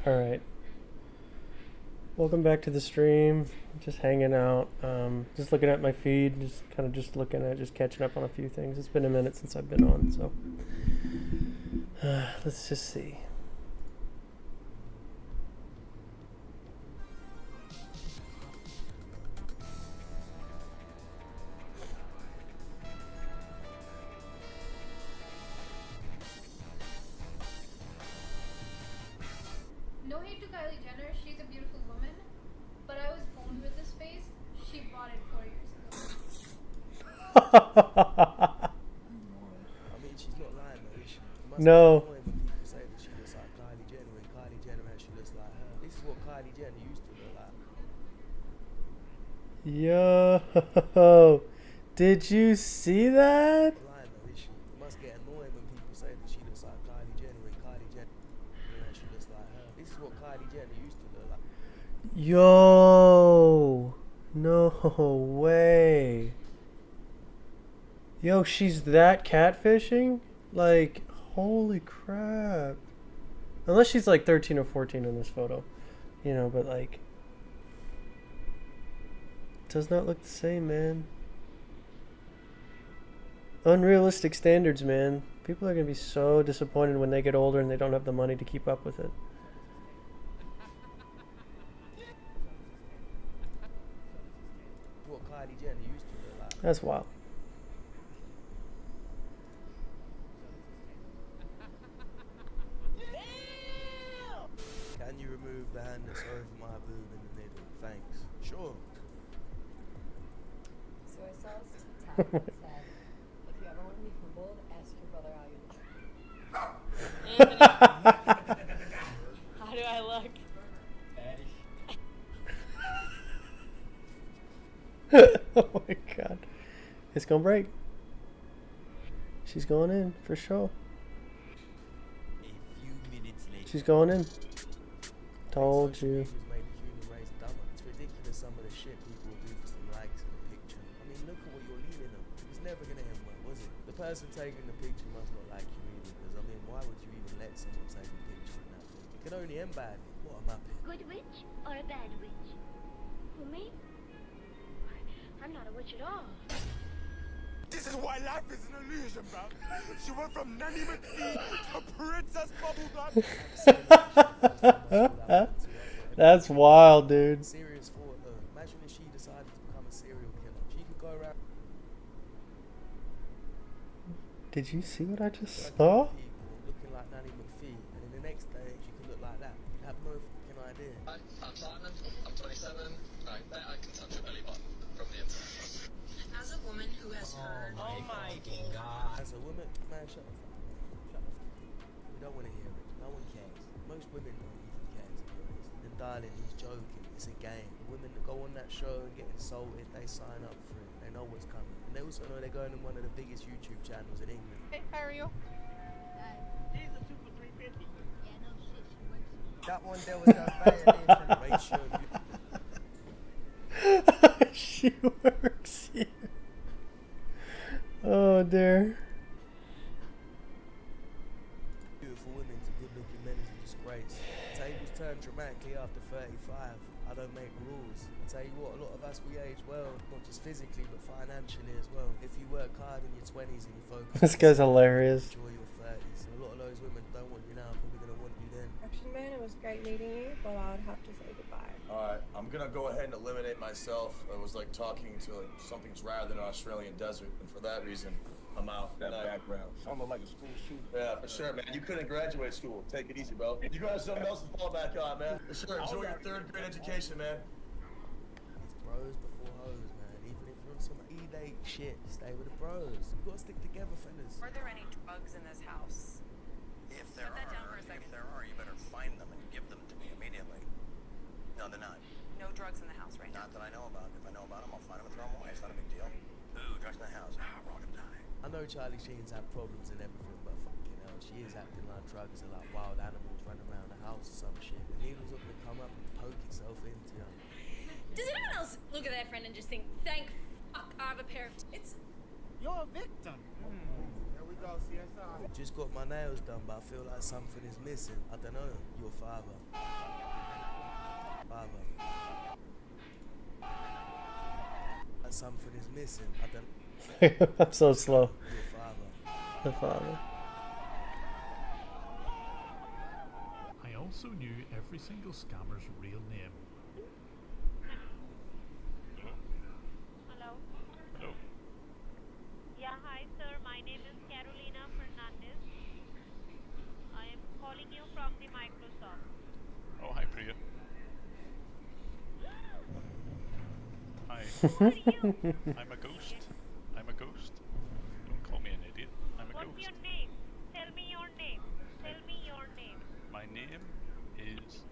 Alright. Welcome back to the stream. Just hanging out. Just looking at my feed. Just looking at, just catching up on a few things. It's been a minute since I've been on, so. Let's just see. No hate to Kylie Jenner, she's a beautiful woman, but I was born with this face. She bought it 4 years ago. I mean, she's not lying though, is she? It must No. be annoying when people say that she looks like Kylie Jenner and Kylie Jenner actually looks like her. This is what Kylie Jenner used to look like. Yo. Did you see that? Not lying though, is she? It must get annoying when people say that she looks like Kylie Jenner and Kylie Jenner actually looks like her. This is what Kylie Jenner used to look like. Yo. No way. Yo, she's that catfishing? Like, holy crap. Unless she's like 13 or 14 in this photo. You know, but like... Does not look the same, man. Unrealistic standards, man. People are going to be so disappointed when they get older and they don't have the money to keep up with it. What Kylie Jenner used to look like. That's wild. Can you remove the hand that's over my boob in the middle? Thanks. Sure. So I saw this TikTok that said, if you ever want to be humbled, ask your brother how you look. How do I look? Oh my god. It's gonna break. She's going in, for sure. A few minutes later. She's going in. Told Social you. media's made the human race dumber. It's ridiculous some of the shit people will do for some likes in a picture. I mean, look at what you're leaning on. It was never gonna end well, was it? The person taking the picture must not like you either, because I mean, why would you even let someone take a picture in that thing? It can only end badly. What a muppet. Good witch or a bad witch? Who, me? I'm not a witch at all. This is why life is an illusion, bruv. She went from Nanny McPhee to Princess Bubblegum. That's wild, dude. Serious thought though. Imagine if she decided to become a serial killer. She could go around Did you see what I just saw? people looking like Nanny McPhee, and in the next day she could look like that. You'd have no fucking idea. Hi, I'm Simon. I'm 27. I bet I can touch a belly button from the inside. As a woman who has heard. Oh my god. As a woman, man, shut the fuck up. Shut the fuck up. We don't want to hear it. No one cares. Most women don't even care, to be honest. And darling, he's joking. It's a game. The women that go on that show and get insulted, they sign up for it. They know what's coming. And they also know they're going on one of the biggest YouTube channels in England. Hey, how are you? These are 2 for $3.50. Yeah, no shit, she works. That one there was a violation. Ratio. She works here. Oh dear. Beautiful women to good-looking men is a disgrace. Tables turn dramatically after 35. I don't make rules. I tell you what, a lot of us, we age well, not just physically, but financially as well. If you work hard in your 20s and you focus This guy's hilarious. enjoy your 30s. And a lot of those women don't want you now, probably going to want you then. Action Man, it was great meeting you, but I would have to say goodbye. Alright, I'm gonna go ahead and eliminate myself. It was like talking to like something's rather than an Australian desert, and for that reason, I'm out. That Good night. background. Sounded like a school shooter. Yeah, for sure, man. You couldn't graduate school. Take it easy, bro. You got something else to fall back on, man. For sure. Enjoy your 3rd grade education, man. It's bros before hoes, man. Even if you're on some E-date shit, stay with the bros. You gotta stick together, fellas. Are there any drugs in this house? If there Put that down for a are, second. if there are, you better find them and give them to me immediately. No, they're not. No drugs in the house right now. Not that I know about. If I know about them, I'll find them and throw them away. It's not a big deal. Ooh, drugs in the house. Ah, rock and die. I know Charlie Sheen's had problems and everything, but fucking hell, she is acting like drugs are like wild animals running around the house or some shit. The needle's not gonna come up and poke itself into you. Does anyone else look at their friend and just think, thank fuck, I have a pair of tits? You're a victim. Here we Just got my nails done, but I feel like something is missing. I don't know. Your father. Father. Like something is missing. I don't. I'm so slow. Your father. The father. I also knew every single scammer's real name. Hello? Hello. Yeah, hi sir. My name is Carolina Fernandez. I am calling you from the Microsoft. Oh, hi, Priya. Hi. Who are you? I'm a ghost. I'm a ghost. Don't call me an idiot. I'm a What's ghost. your name? Tell me your name. Tell me your name. My name is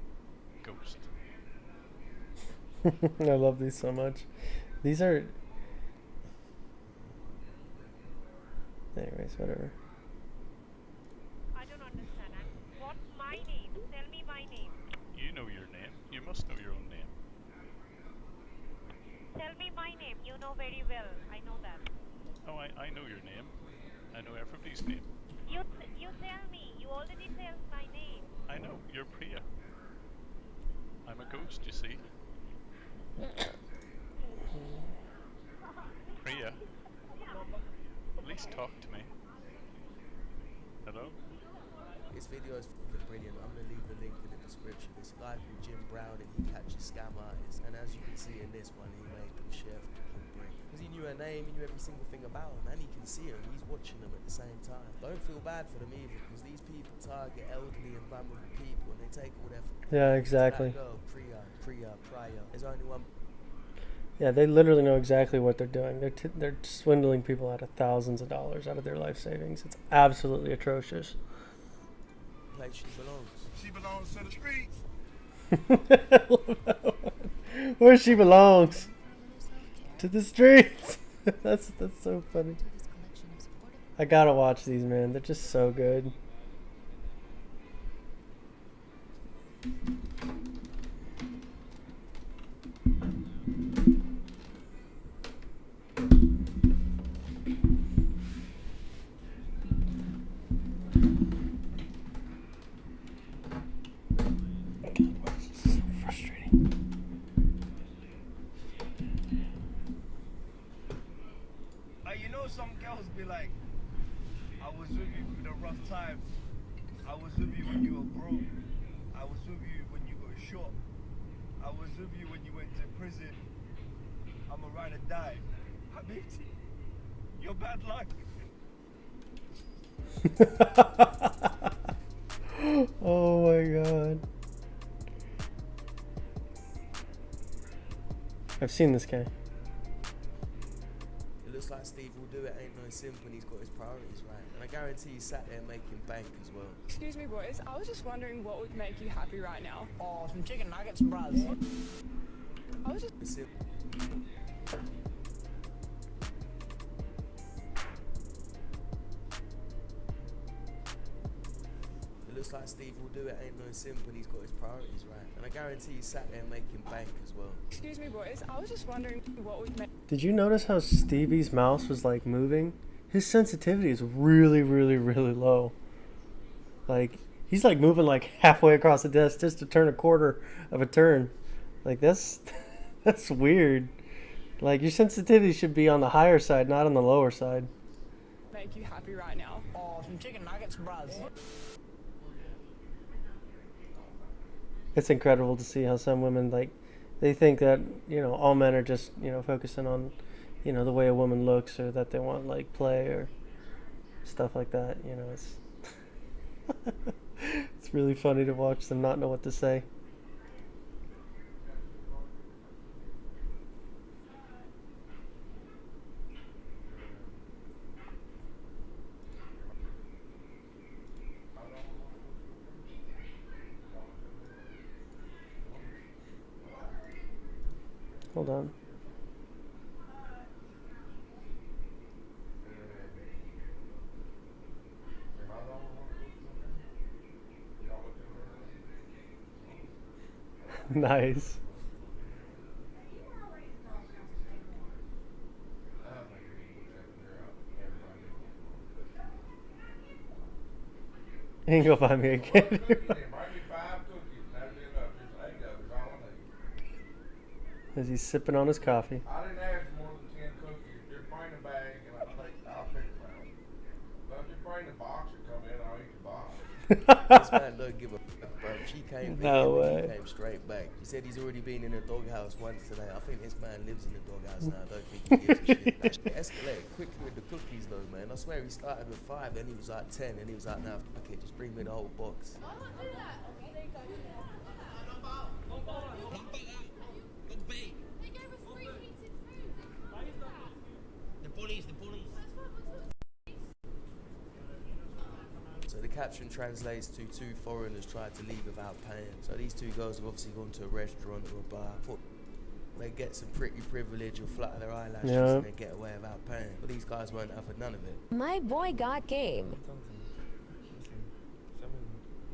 Ghost. I love these so much. These are. Anyways, whatever. I don't understand. What's my name? Tell me my name. You know your name. You must know your own name. Tell me my name. You know very well. I know that. Oh, I know your name. I know everybody's name. You tell me. You already tell my name. I know. You're Priya. I'm a ghost, you see. Priya. At least talk to me. Hello? This video is fucking brilliant. I'm gonna leave the link in the description. This guy called Jim Brown, and he catches scam artists. And as you can see in this one, he made them share fucking brick. Because he knew her name, he knew every single thing about them, and he can see her. He's watching them at the same time. Don't feel bad for them either, because these people target elderly and vulnerable people, and they take all their. Yeah, exactly. That girl, Priya. There's only one. Yeah, they literally know exactly what they're doing. They're swindling people out of thousands of dollars out of their life savings. It's absolutely atrocious. Place she belongs. She belongs to the streets. Where she belongs. To the streets. That's so funny. I gotta watch these, man. They're just so good. You know, some girls be like, I was with you through the rough times. I was with you when you were broke. I was with you when you got shot. I was with you when you went to prison. I'm a ride or die. Habibti, you're bad luck. Oh my god. I've seen this guy. It looks like Steve will do it. Ain't no simp when he's got his priorities right. And I guarantee he's sat there making bank as well. Excuse me, boys. I was just wondering what would make you happy right now. Oh, some chicken nuggets, bros. I was just. Simp. It looks like Steve will do it. Ain't no simp when he's got his priorities right. And I guarantee he's sat there making bank as well. Excuse me, boys. I was just wondering what would make. Did you notice how Stevie's mouse was like moving? His sensitivity is really, really, really low. Like, he's like moving like halfway across the desk just to turn a quarter of a turn. Like, that's that's weird. Like, your sensitivity should be on the higher side, not on the lower side. Make you happy right now. Oh, some chicken nuggets, bros. It's incredible to see how some women, like, they think that, you know, all men are just, you know, focusing on, you know, the way a woman looks, or that they want, like, play or stuff like that. You know, it's it's really funny to watch them not know what to say. Hold on. Nice. He can go buy me a candy bar. As he's sipping on his coffee. I didn't ask more than 10 cookies. Just bring the bag and I'll pick them out. Don't just bring the box and come in, I'll eat the box. This man don't give a fuck, bro. She came for No him and way. he came straight back. He said he's already been in a doghouse once today. I think this man lives in a doghouse now. I don't think he gives a shit. That shit escalated quickly with the cookies though, man. I swear he started with 5, then he was like 10, and he was like, nah, fuck it, just bring me the whole box. So the caption translates to 2 foreigners tried to leave without paying. So these 2 girls have obviously gone to a restaurant or a bar. Thought they get some pretty privilege or flutter their eyelashes and they get away without paying. But these guys weren't having none of it. My boy got game. You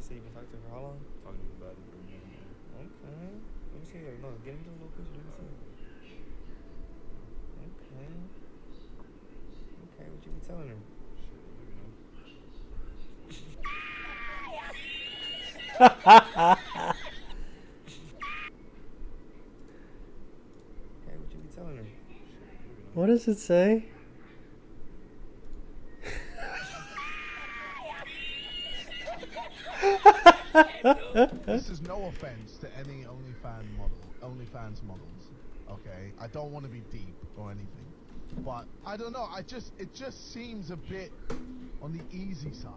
say you've been talking to her for how long? Talking to me about it for a minute. Okay. Let me see. No, get into a little picture. Let me see. Okay. Okay, what you be telling her? Okay, what you be telling her? What does it say? This is no offense to any OnlyFans models. Okay, I don't want to be deep or anything, but I don't know. It just seems a bit on the easy side.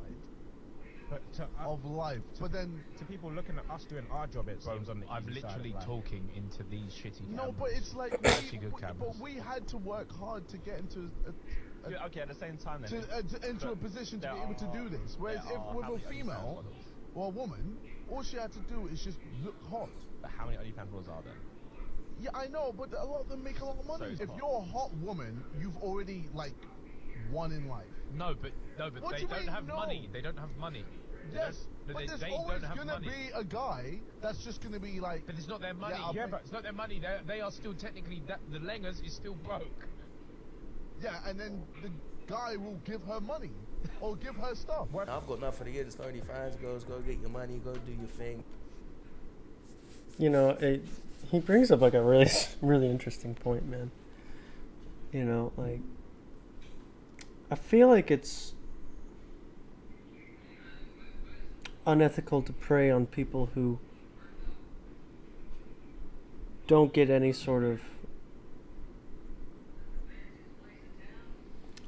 But of life. But then to people looking at us doing our job, it seems on the I'm easy side literally of life. talking into these shitty cameras. no, but it's like Actually good cameras. but we had to work hard to get into Yeah, okay, at the same time then. into a position to there be able to do this. Whereas there if are with how a many female OnlyFans models? or a woman, all she had to do is just look hot. But how many OnlyFans models are there? Yeah, I know, but a lot of them make a lot of money. it's If hot. you're a hot woman, you've already like won in life. No, but What they do you don't mean, have no? money. They don't have money. They Yes, don't, but they, there's they always don't have gonna money. be a guy that's just gonna be like. But it's not their money. I'll pay- It's not their money. They are still technically the Lengers is still broke. Yeah, and then the guy will give her money or give her stuff. I've got nothing against OnlyFans girls. Go get your money, go do your thing. You know, he brings up like a really, really interesting point, man. You know, like, I feel like it's unethical to prey on people who don't get any sort of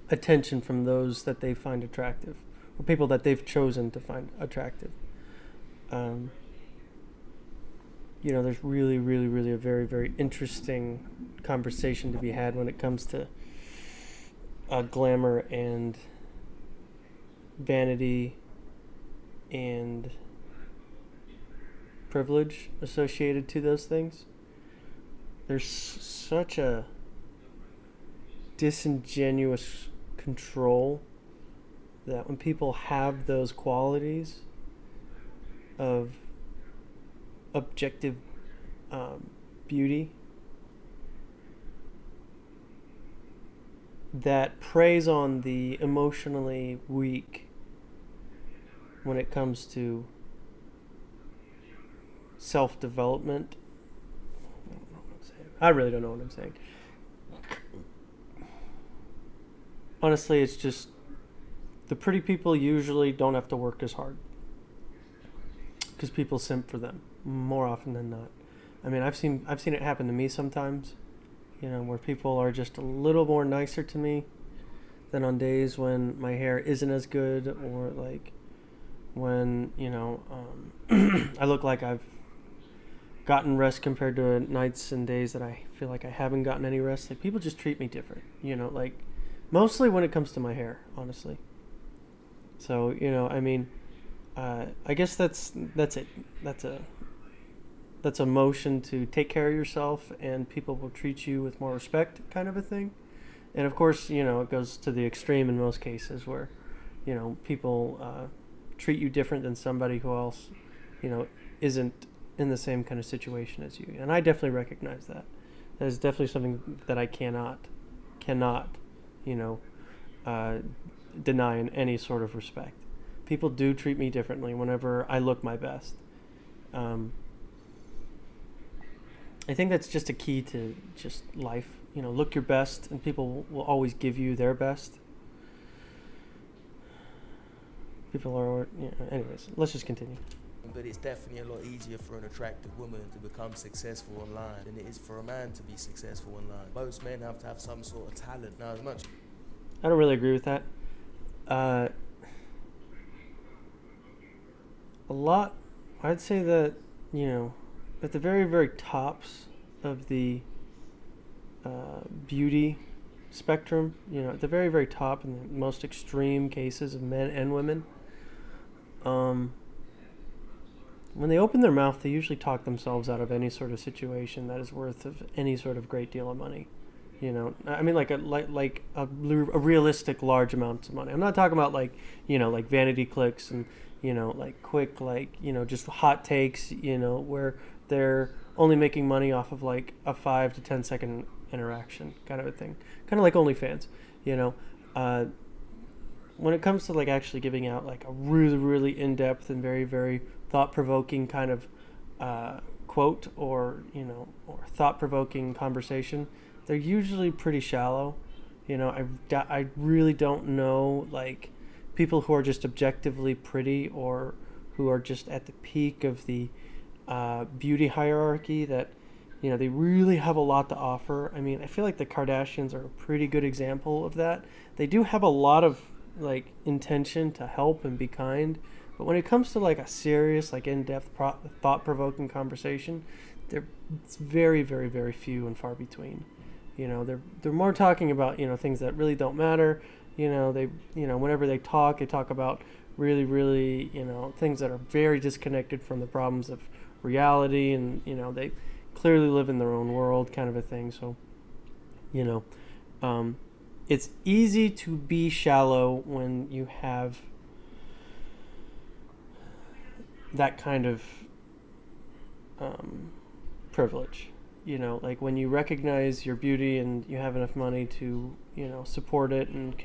attention from those that they find attractive, or people that they've chosen to find attractive. You know, there's really, really, really a very, very interesting conversation to be had when it comes to glamour and vanity and privilege associated to those things. There's such a disingenuous control that when people have those qualities of objective beauty that preys on the emotionally weak when it comes to self-development. I really don't know what I'm saying. Honestly, it's just the pretty people usually don't have to work as hard because people simp for them more often than not. I mean, I've seen it happen to me sometimes, you know, where people are just a little more nicer to me than on days when my hair isn't as good, or like when, you know, I look like I've gotten rest compared to nights and days that I feel like I haven't gotten any rest. Like, people just treat me different, you know, like mostly when it comes to my hair, honestly. So, you know, I mean, I guess that's it. That's a motion to take care of yourself, and people will treat you with more respect, kind of a thing. And of course, you know, it goes to the extreme in most cases where, you know, people treat you different than somebody who else, you know, isn't in the same kind of situation as you. And I definitely recognize that. That is definitely something that I cannot, you know, deny in any sort of respect. people do treat me differently whenever I look my best. I think that's just a key to just life. You know, look your best, and people will always give you their best. People are, anyways, let's just continue. But it's definitely a lot easier for an attractive woman to become successful online than it is for a man to be successful online. Most men have to have some sort of talent. Now, as much... I don't really agree with that. A lot, I'd say that, at the very, very tops of the beauty spectrum, at the very, very top, in the most extreme cases of men and women, when they open their mouth, they usually talk themselves out of any sort of situation that is worth of any sort of great deal of money. I mean, like a realistic large amount of money. I'm not talking about like vanity clicks and like quick, just hot takes, where they're only making money off of like a 5 to 10 second interaction kind of a thing, kind of like OnlyFans. When it comes to like actually giving out like a really, really in-depth and very, very thought-provoking kind of quote or thought-provoking conversation, they're usually pretty shallow. I really don't know like people who are just objectively pretty or who are just at the peak of the beauty hierarchy that they really have a lot to offer. I mean, I feel like the Kardashians are a pretty good example of that. They do have a lot of like intention to help and be kind, but when it comes to like a serious, like in-depth, thought-provoking conversation, it's very, very, very few and far between. They're more talking about things that really don't matter. They whenever they talk about really, really things that are very disconnected from the problems of reality, and they clearly live in their own world, kind of a thing. So it's easy to be shallow when you have that kind of privilege. Like when you recognize your beauty and you have enough money to support it and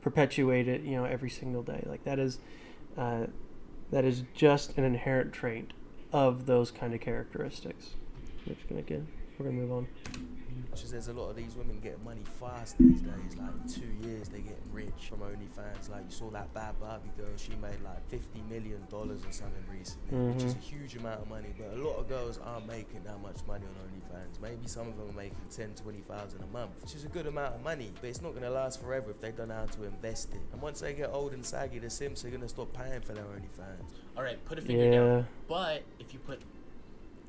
perpetuate it every single day. Like that is just an inherent trait of those kind of characteristics. We're gonna move on. There's a lot of these women getting money fast these days. Like in 2 years, they getting rich from OnlyFans. Like you saw that Bad Barbie girl, she made like $50 million or something recently, which is a huge amount of money. But a lot of girls aren't making that much money on OnlyFans. Maybe some of them are making $10,000-$20,000 a month, which is a good amount of money. But it's not going to last forever if they don't know how to invest it. And once they get old and saggy, the Sims are going to stop paying for their OnlyFans. All right, put a finger down. But if you put...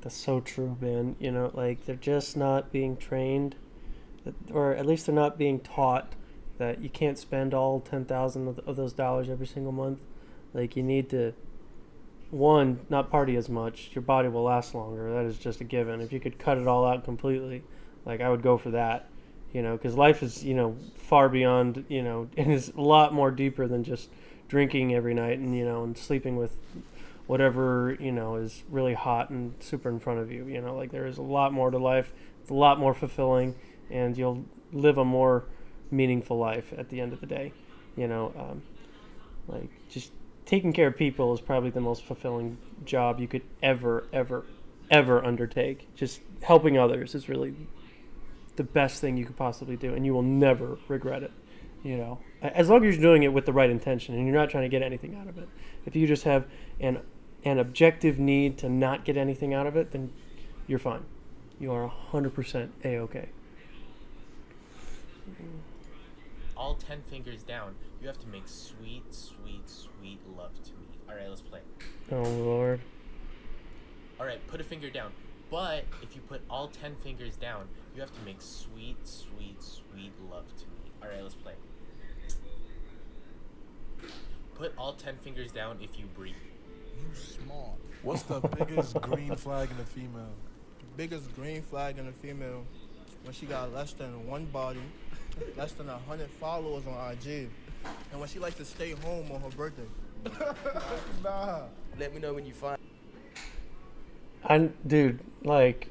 That's so true, man. Like they're just not being trained, or at least they're not being taught that you can't spend all 10,000 of those dollars every single month. Like you need to, one, not party as much. Your body will last longer. That is just a given. If you could cut it all out completely, like I would go for that. Because life is far beyond and is a lot more deeper than just drinking every night and and sleeping with whatever is really hot and super in front of you. Like there is a lot more to life. It's a lot more fulfilling, and you'll live a more meaningful life at the end of the day. Like just taking care of people is probably the most fulfilling job you could ever undertake. Just helping others is really the best thing you could possibly do, and you will never regret it. As long as you're doing it with the right intention and you're not trying to get anything out of it. If you just have an objective need to not get anything out of it, then you're fine. You are 100% A-okay. All 10 fingers down, you have to make sweet, sweet, sweet love to me. All right, let's play. Oh, Lord. All right, put a finger down. But if you put all 10 fingers down, you have to make sweet, sweet, sweet love to me. All right, let's play. Put all 10 fingers down if you breathe. You smart. What's the biggest green flag in a female? The biggest green flag in a female when she got less than one body, less than 100 followers on IG, and when she likes to stay home on her birthday. Nah. Let me know when you find. Dude, like,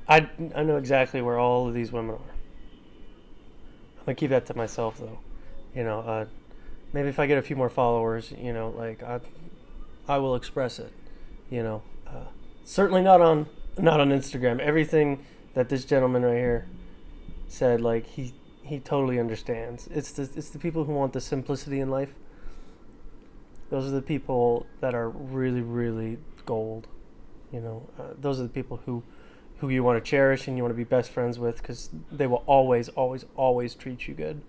I know exactly where all of these women are. I'm gonna keep that to myself though. maybe if I get a few more followers, like I will express it. Certainly not on Instagram. Everything that this gentleman right here said, like he totally understands. It's the people who want the simplicity in life. Those are the people that are really, really gold. Those are the people who you want to cherish and you want to be best friends with, because they will always, always, always treat you good.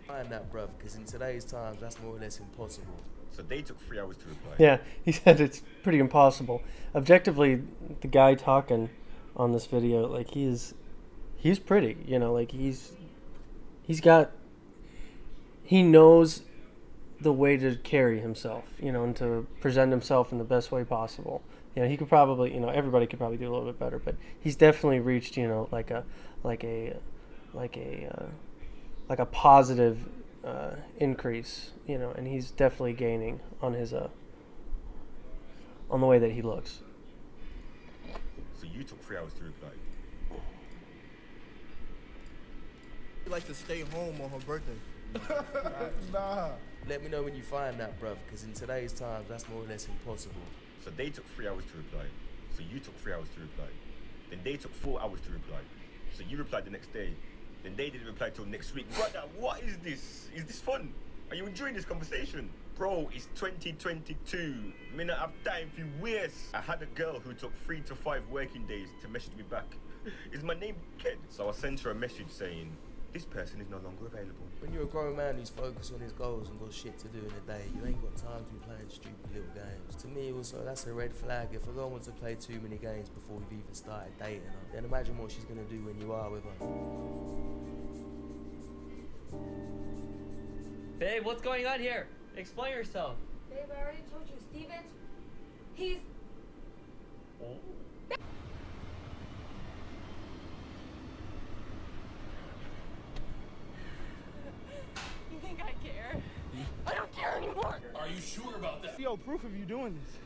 Find that, bruv, because in today's times, that's more or less impossible. So they took 3 hours to reply. Yeah, he said it's pretty impossible. Objectively, the guy talking on this video, like he's pretty, like he knows the way to carry himself, and to present himself in the best way possible. He could probably, everybody could probably do a little bit better, but he's definitely reached, like a positive increase, and he's definitely gaining on his on the way that he looks. So you took 3 hours to reply. She likes to stay home on her birthday. Nah. Let me know when you find that, bruv, because in today's times, that's more or less impossible. So they took 3 hours to reply. So you took 3 hours to reply. Then they took 4 hours to reply. So you replied the next day. Then they didn't reply till next week. Brother, what is this? Is this fun? Are you enjoying this conversation? Bro, it's 2022. Me not have time for waste. I had a girl who took 3 to 5 working days to message me back. Is my name Ked? So I sent her a message saying, this person is no longer available. When you're a grown man who's focused on his goals and got shit to do in a day, you ain't got time to be playing stupid little games. To me, also, that's a red flag. If a girl wants to play too many games before we've even started dating her, then imagine what she's gonna do when you are with her. Babe, what's going on here? Explain yourself. Babe, I already told you, Stevens, he's... Oh. You think I care? I don't care anymore. Are you sure about that? Yo, proof of you doing this.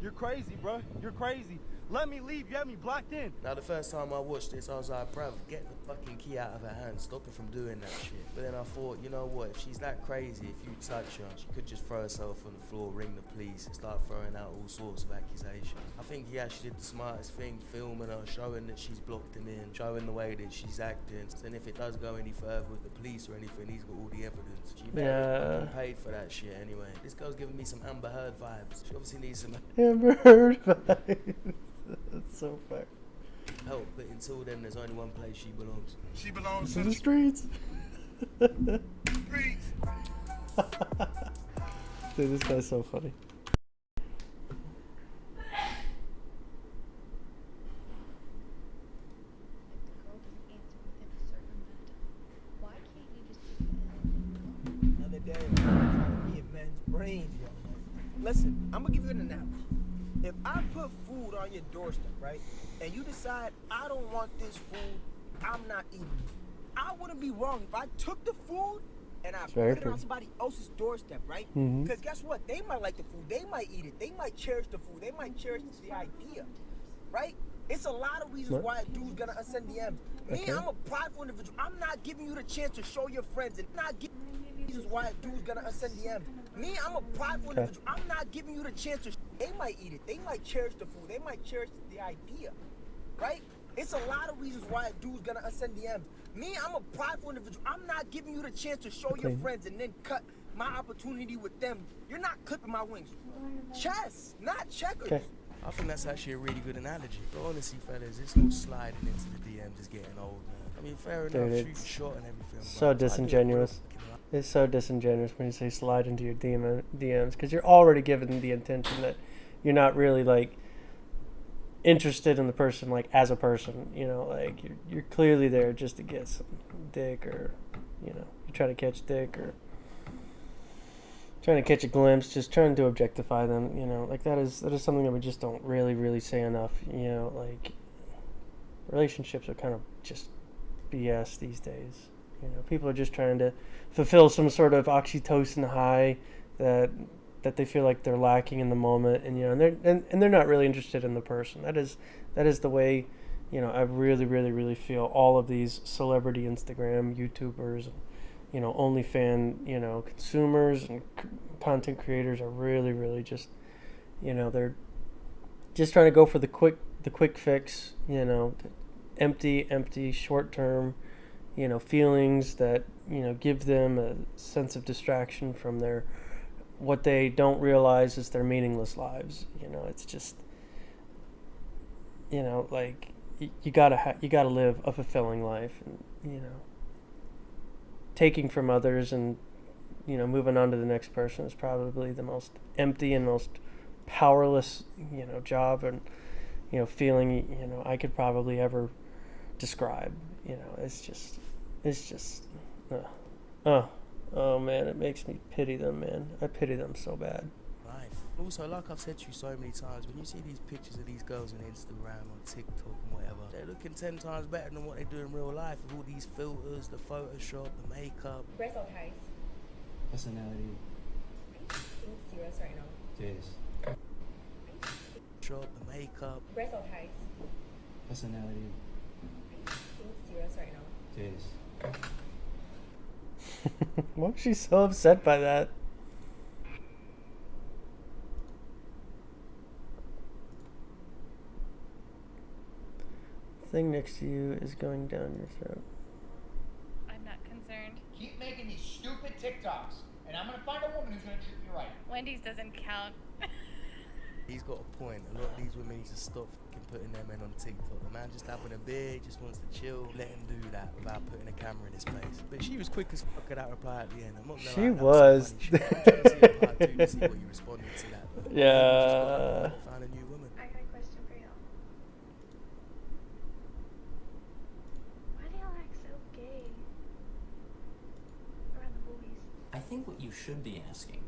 You're crazy, bro. You're crazy. Let me leave. You have me blocked in. Now, the first time I watched this, I was like, bruv, get the fucking key out of her hand. Stop her from doing that shit. But then I thought, you know what? If she's that crazy, if you touch her, she could just throw herself on the floor, ring the police, and start throwing out all sorts of accusations. I think he actually did the smartest thing, filming her, showing that she's blocked him in, showing the way that she's acting. And if it does go any further with the police or anything, he's got all the evidence. She better be paid for that shit anyway. This girl's giving me some Amber Heard vibes. She obviously needs some Amber Heard vibes. That's so fair. help, but until then, there's only one place she belongs. She belongs To the streets. streets. Dude, this guy's so funny. Another day, I'm trying to get men's brains, yo. Listen, I'm gonna give you an analogy. If I put food on your doorstep, right, and you decide I don't want this food, I'm not eating it. I wouldn't be wrong if I took the food and I put it on somebody else's doorstep, right? Because guess what? They might like the food. They might eat it. They might cherish the food. They might cherish the idea, right? It's a lot of reasons why a dude's gonna send DMs. Me, I'm a prideful individual. I'm not giving you the chance to show your friends, and not giving reasons why a dude's gonna send DMs. Me, I'm a prideful individual. I'm not giving you the chance to. They might eat it. They might cherish the food. They might cherish the idea, right? It's a lot of reasons why a dude's gonna send DMs. Me, I'm a prideful individual. I'm not giving you the chance to show your friends and then cut my opportunity with them. You're not clipping my wings. Chess, not checkers. I think that's actually a really good analogy. But honestly, fellas, it's no sliding into the DM just getting old, man. I mean, fair enough, shooting short and everything. So disingenuous. It's so disingenuous when you say slide into your DMs, because you're already giving the intention that you're not really like interested in the person, like as a person. Like you're clearly there just to get some dick, or you're trying to catch dick, or trying to catch a glimpse, just trying to objectify them. Like that is something that we just don't really say enough. Like relationships are kind of just BS these days. People are just trying to fulfill some sort of oxytocin high that they feel like they're lacking in the moment, and they're not really interested in the person. That is the way, I really feel all of these celebrity Instagram YouTubers, OnlyFans, consumers and content creators are really, really just, they're just trying to go for the quick fix, empty, short term, feelings that, give them a sense of distraction from what they don't realize is their meaningless lives. It's just, like you gotta live a fulfilling life, and, taking from others and, moving on to the next person is probably the most empty and most powerless, job and, feeling, I could probably ever describe. It's just, oh man, it makes me pity them, man. I pity them so bad. Life. Also, like I've said to you so many times, when you see these pictures of these girls on Instagram, on TikTok and whatever, they're looking 10 times better than what they do in real life with all these filters, the Photoshop, the makeup. Breast or thighs? Personality. Being serious right now. Yes. Shop, the makeup. Breast or thighs? Personality. Being serious right now. Yes. Why was she so upset by that? The thing next to you is going down your throat. I'm not concerned. Keep making these stupid TikToks, and I'm gonna find a woman who's gonna treat me right. Wendy's doesn't count. He's got a point. A lot of these women need to stop fucking putting their men on TikTok. The man just having a beer, just wants to chill. Let him do that without putting a camera in his face. But she was quick as fuck at that reply at the end. I'm not gonna She lie, that was. So funny. I'm trying to see part two to see what you responded to that. But Yeah. Found a new woman. I got a question for y'all. Why do y'all act so gay around the boys? I think what you should be asking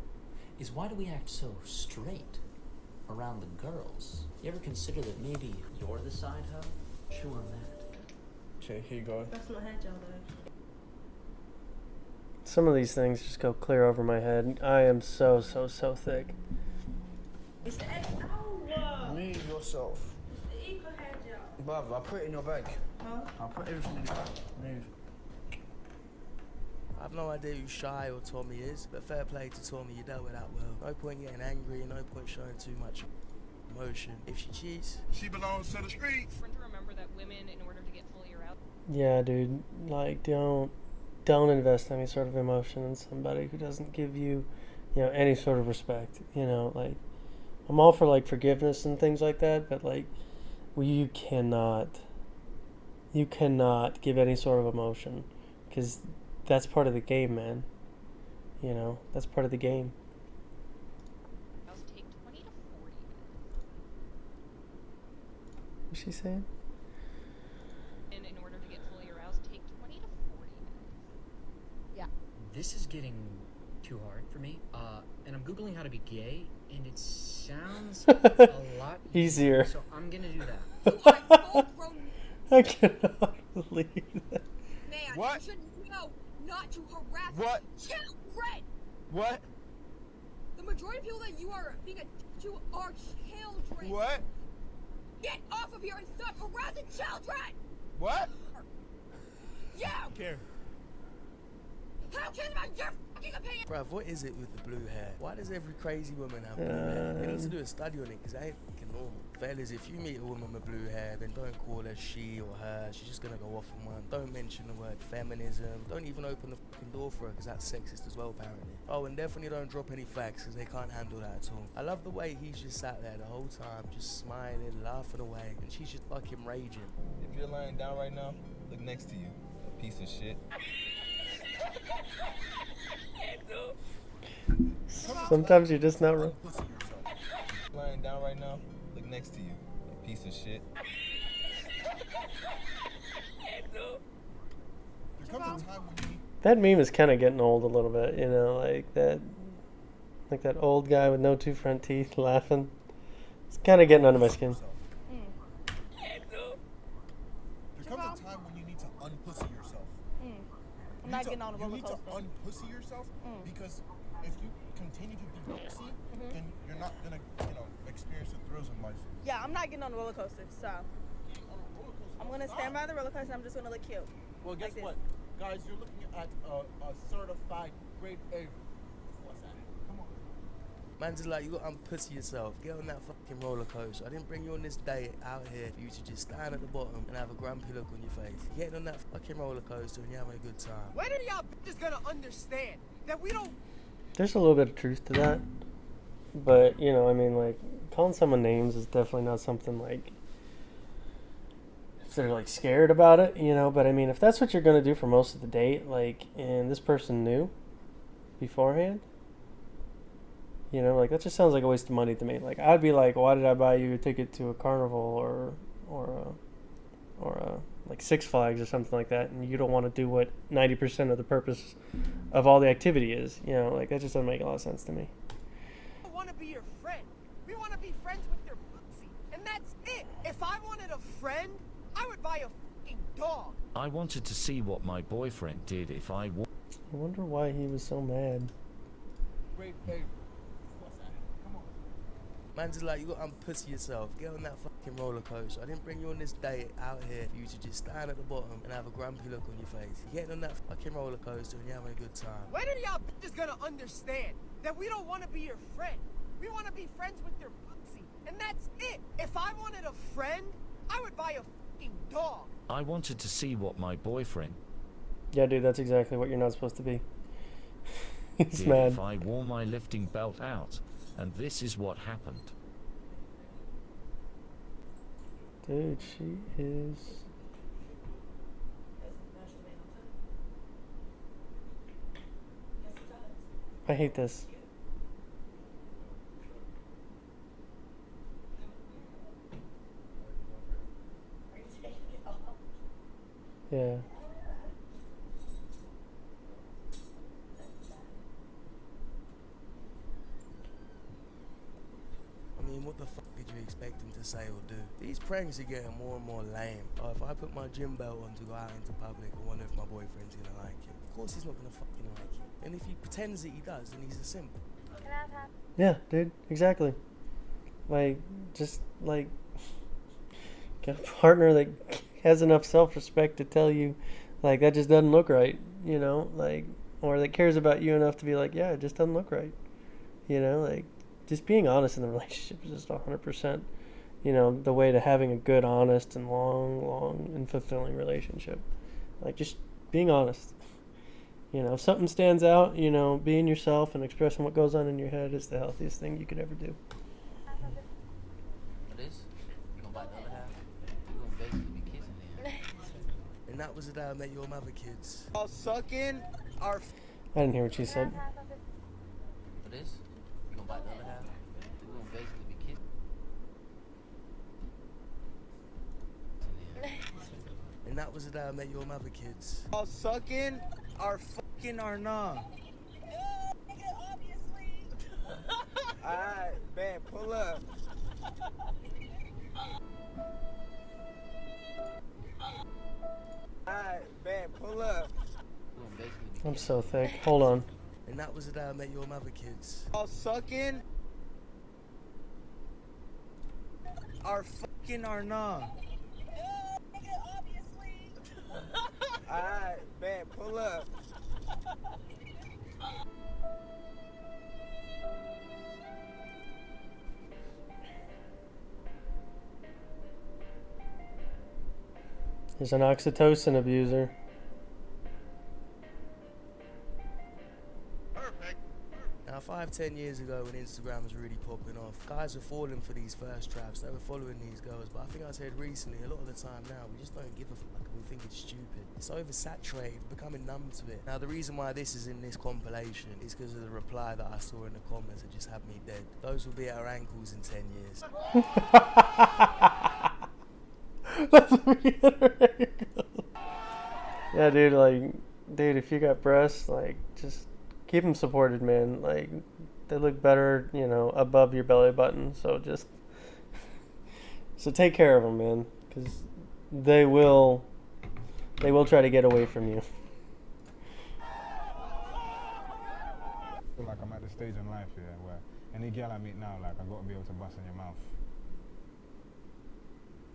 is why do we act so straight around the girls? You ever consider that maybe you're the side hoe? Chew on that. Okay, here you go. That's not hair gel though. Some of these things just go clear over my head. I am so thick. It's the ow! Move yourself. It's the eco hair gel. Bruv, I'll put it in your bag. Huh? I'll put everything in your bag. Move. I've no idea who Shy or Tommy is, but fair play to Tommy, you dealt with that well. No point getting angry, no point showing too much emotion. If she cheats, she belongs to the streets. To remember that women, in order to get fully aroused, Yeah, dude. Like, don't invest any sort of emotion in somebody who doesn't give you, any sort of respect. Like, I'm all for like forgiveness and things like that, but like, you cannot give any sort of emotion, because that's part of the game, man. That's part of the game. take 20 to 40 What's she saying? minutes. In order to get fully aroused, take 20 to 40 minutes. Yeah. This is getting too hard for me. And I'm Googling how to be gay, and it sounds a lot Easier. So I'm gonna do that. I cannot believe that. Man, What? you should know not to harass What? children! What? The majority of people that you are being addicted to are children! What? Get off of here and stop harassing children! What? Yeah! Care. How can about your fucking opinion? bruv, what is it with the blue hair? Why does every crazy woman have blue hair? They need to do a study on it, because that ain't fucking normal. Fellas, if you meet a woman with blue hair, then don't call her she or her. She's just gonna go off on one. Don't mention the word feminism. Don't even open the fucking door for her, because that's sexist as well, apparently. Oh, and definitely don't drop any facts, because they can't handle that at all. I love the way he's just sat there the whole time, just smiling, laughing away, and she's just fucking raging. If you're lying down right now, look next to you. A piece of shit. Sometimes you're just not wrong. Lying down right now, look next to you. A piece of shit. That meme is kind of getting old a little bit, like that old guy with no two front teeth laughing. It's kind of getting under my skin. There comes a time when you need to unpussy yourself. I'm not getting on a roller You need coaster. to unpussy yourself because if you continue to be pussy, then you're not gonna, experience the thrills of life. Yeah, I'm not getting on a roller coaster, so I'm gonna stand by the roller coaster. I'm just gonna look cute. Well, guess Like this. what? Guys, you're looking at a certified grade A. What's that? Come on. Man's like, you got to unpussy yourself. Get on that fucking roller coaster. I didn't bring you on this date out here for you to just stand at the bottom and have a grumpy look on your face. You're getting on that fucking roller coaster and you're having a good time. When are y'all bitches gonna understand that we don't? There's a little bit of truth to that. But, you know, I mean, like, calling someone names is definitely not something, like, if they're, like, scared about it, you know. But, I mean, if that's what you're going to do for most of the date, like, and this person knew beforehand, you know, like, that just sounds like a waste of money to me. Like, I'd be like, why did I buy you a ticket to a carnival or like Six Flags or something like that, and you don't want to do what 90% of the purpose of all the activity is, you know, like, that just doesn't make a lot of sense to me. I want to be your friend. We want to be friends with your pussy, and that's it. If I wanted a friend, I would buy a fucking dog. I wanted to see what my boyfriend did if I I wonder why he was so mad. Grade A. What's that? Come on. Man's like, you got to unpussy yourself. Get on that fucking roller coaster. I didn't bring you on this date out here for you to just stand at the bottom and have a grumpy look on your face. You're getting on that fucking roller coaster and you're having a good time. When are y'all bitches gonna understand that we don't want to be your friend? We want to be friends with your pussy, and that's it. If I wanted a friend, I would buy a fucking dog. I wanted to see what my boyfriend Yeah, dude, that's exactly what you're not supposed to be. He's did mad. if I wore my lifting belt out, and this is what happened. Dude, she is... I hate this. Yeah. I mean, what the fuck did you expect him to say or do? These pranks are getting more and more lame. Oh, if I put my gym belt on to go out into public, I wonder if my boyfriend's gonna like it. Of course he's not gonna fucking like it. And if he pretends that he does, then he's a simp. Yeah, dude, exactly. Like, just, like, get a partner that has enough self-respect to tell you, like, that just doesn't look right, you know? Like, or that cares about you enough to be like, yeah, it just doesn't look right. You know, like, just being honest in the relationship is just 100%, you know, the way to having a good, honest, and long, and fulfilling relationship. Like, just being honest. You know, if something stands out, you know, being yourself and expressing what goes on in your head is the healthiest thing you could ever do. What is? You gonna buy the other half? We're gonna basically be kissing then. And that was the day I met your mother, kids. All sucking our. I didn't hear what she said. What is? You gonna buy the other half? We're gonna basically be kissing. And that was the day I met your mother, kids. All sucking our fucking our nah. Alright, man, pull up. Alright, man, pull up. I'm so thick. Hold on. And that was the day I met your mother, kids. All sucking our fucking our nah. Alright, man, pull up. He's an oxytocin abuser. Now, 5-10 years ago when Instagram was really popping off, guys were falling for these first traps. They were following these girls. But I think I said recently, a lot of the time now, we just don't give a fuck and we think it's stupid. It's oversaturated, becoming numb to it. Now, the reason why this is in this compilation is because of the reply that I saw in the comments that just had me dead. Those will be at our ankles in 10 years. Yeah, dude, like, dude, if you got breasts, like, just keep them supported, man. Like, they look better, you know, above your belly button. So just, so take care of them, man, because they will try to get away from you. I feel like I'm at the stage in life here where any girl I meet now, like, I gotta be able to bust in your mouth.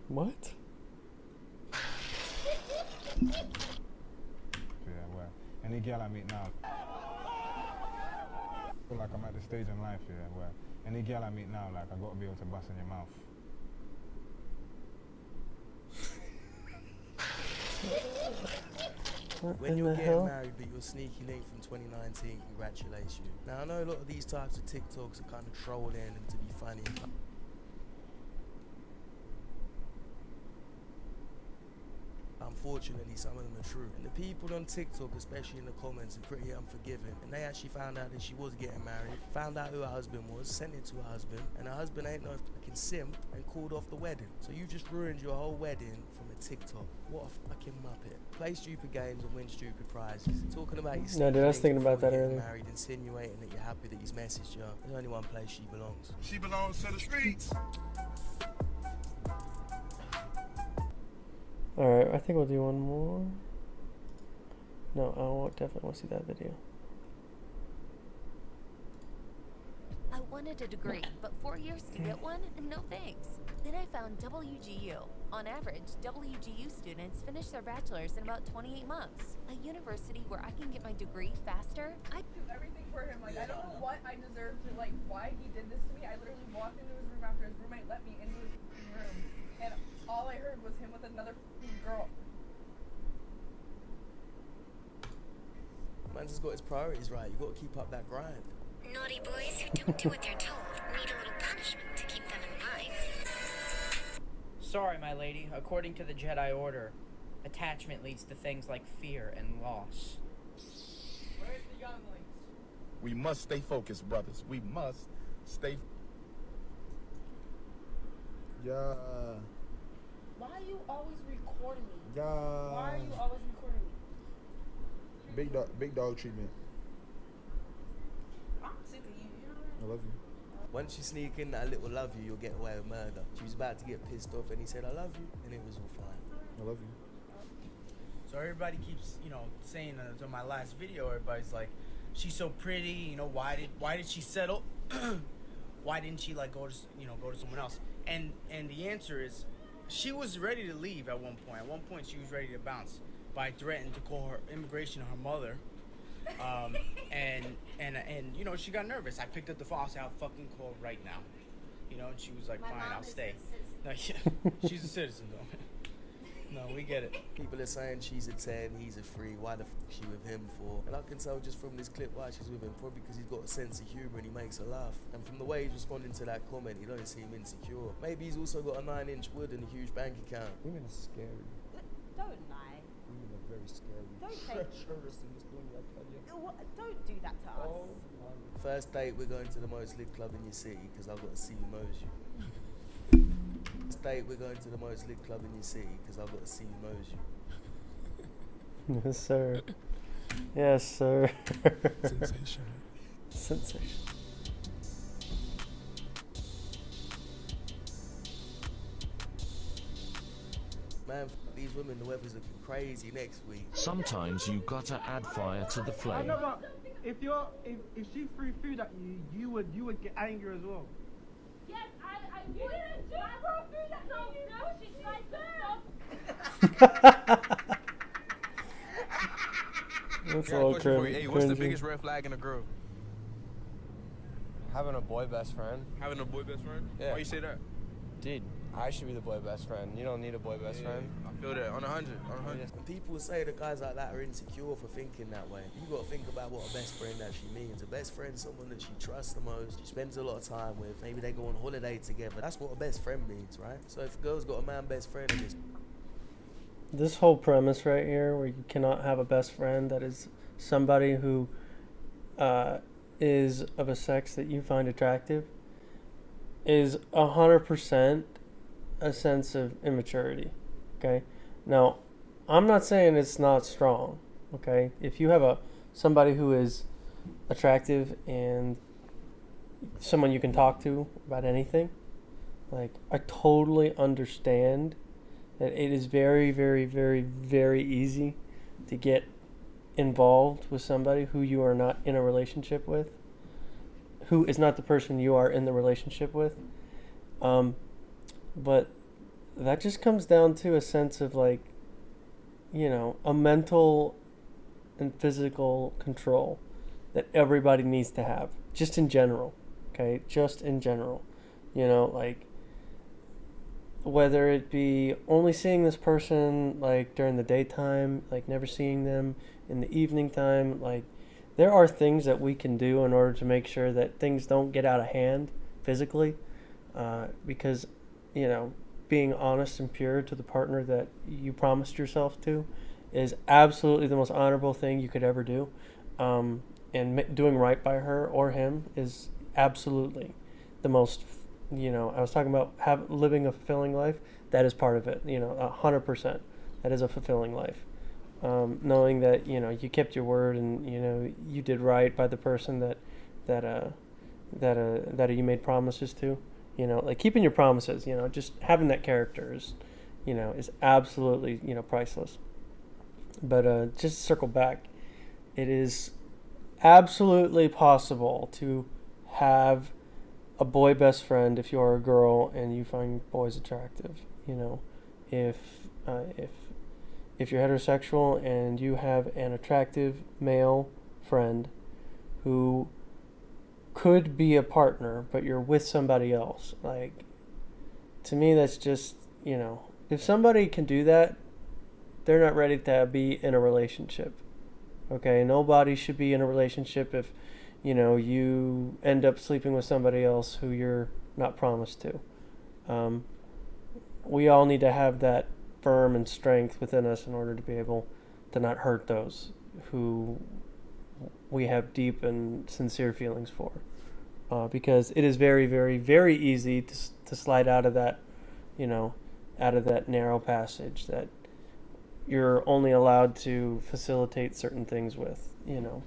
What? Yeah, any girl I meet now, I feel like I'm at the stage in life, yeah, where any girl I meet now, like, I gotta be able to bust in your mouth. When you're getting married but you're sneaky link from 2019, congratulations. Now I know a lot of these types of TikToks are kind of trolling and to be funny. Unfortunately, some of them are true. And the people on TikTok, especially in the comments, are pretty unforgiving. And they actually found out that she was getting married, found out who her husband was, sent it to her husband, and her husband ain't no fucking simp and called off the wedding. So you just ruined your whole wedding from a TikTok. What a fucking muppet. Play stupid games and win stupid prizes. Talking about your No, dude, I was thinking about that earlier. married, insinuating that you're happy that he's messaged you. There's only one place she belongs. She belongs to the streets. Alright, I think we'll do one more. No, definitely want to see that video. I wanted a degree, but 4 years to get one? No thanks. Then I found WGU. On average, WGU students finish their bachelor's in about 28 months. A university where I can get my degree faster. I do everything for him. Like, I don't know what I deserve to, like, why he did this to me. I literally walked into his room after his roommate let me into his room, and all I heard was him with another girl. Man's just got his priorities right. You got to keep up that grind. Naughty boys who don't do what they're told need a little punishment to keep them in line. Sorry, my lady. According to the Jedi Order, attachment leads to things like fear and loss. Where's the younglings? We must stay focused, brothers. We must stay. Yeah. Why are you always recording me? Yeah. Why are you always recording me? Big dog treatment. I'm sick of you. You know what? I love you. Once you sneak in that little love you, you'll get away with murder. She was about to get pissed off and he said, I love you, and it was all fine. I love you. So everybody keeps, saying to my last video, everybody's like, she's so pretty, why did she settle? Why didn't she go to someone else? And the answer is, she was ready to leave at one point. At one point, she was ready to bounce. But I threatened to call her immigration her mother. And she got nervous. I picked up the phone. I said, I'll fucking call right now. And she was like, fine, I'll stay. No, yeah, she's a citizen, though. No, we get it. People are saying she's a 10, he's a 3. Why the fuck is she with him for? And I can tell just from this clip why she's with him. Probably because he's got a sense of humor and he makes her laugh. And from the way he's responding to that comment, he don't seem insecure. Maybe he's also got a 9-inch wood and a huge bank account. Women are scary. Don't lie. Women are very scary. Don't say. Treacherous in this dunya, Don't do that to us. Oh, First date, we're going to the most lit club in your city because I've got to see who knows you. First date, we're going to the most lit club in your city because I've got to see who knows you. Yes, sir. Yes, sir. Sensational. Sensational. Man, these women, the weather's looking crazy next week. Sometimes you gotta add fire to the I flame. know, but if she threw food at you, you would get angry as well. Yes, I wouldn't do food at you. No, she's like That's Yeah, all question for you. cringe. Hey, what's the biggest red flag in a girl? Having a boy best friend. Having a boy best friend? Yeah. Why you say that? Dude, I should be the boy best friend. You don't need a boy best friend. I feel that on 100. On 100. And people say that guys like that are insecure for thinking that way. You got to think about what a best friend actually means. A best friend is someone that she trusts the most, she spends a lot of time with. Maybe they go on holiday together. That's what a best friend means, right? So if a girl's got a man best friend and it's This whole premise right here, where you cannot have a best friend that is somebody who is of a sex that you find attractive, is 100% a sense of immaturity. Okay, now I'm not saying it's not strong. Okay, if you have somebody who is attractive and someone you can talk to about anything, like, I totally understand that it is very, very, very, very easy to get involved with somebody who you are not in a relationship with, who is not the person you are in the relationship with. But that just comes down to a sense of, like, a mental and physical control that everybody needs to have, just in general. Okay, just in general. You know, like, whether it be only seeing this person like during the daytime, like never seeing them in the evening time, like there are things that we can do in order to make sure that things don't get out of hand physically, because, you know, being honest and pure to the partner that you promised yourself to is absolutely the most honorable thing you could ever do, and doing right by her or him is absolutely the most. You know, I was talking about living a fulfilling life. That is part of it. You know, 100%. That is a fulfilling life. Knowing that, you know, you kept your word and, you know, you did right by the person that you made promises to. You know, like keeping your promises. You know, just having that character is, you know, is absolutely, you know, priceless. But just to circle back, it is absolutely possible to have a boy best friend if you are a girl and you find boys attractive. You know, if you're heterosexual and you have an attractive male friend who could be a partner, but you're with somebody else, like, to me that's just, you know, if somebody can do that, they're not ready to be in a relationship. Okay, nobody should be in a relationship if, you know, you end up sleeping with somebody else who you're not promised to. We all need to have that firm and strength within us in order to be able to not hurt those who we have deep and sincere feelings for. Because it is very, very, very easy to slide out of that, you know, out of that narrow passage that you're only allowed to facilitate certain things with, you know.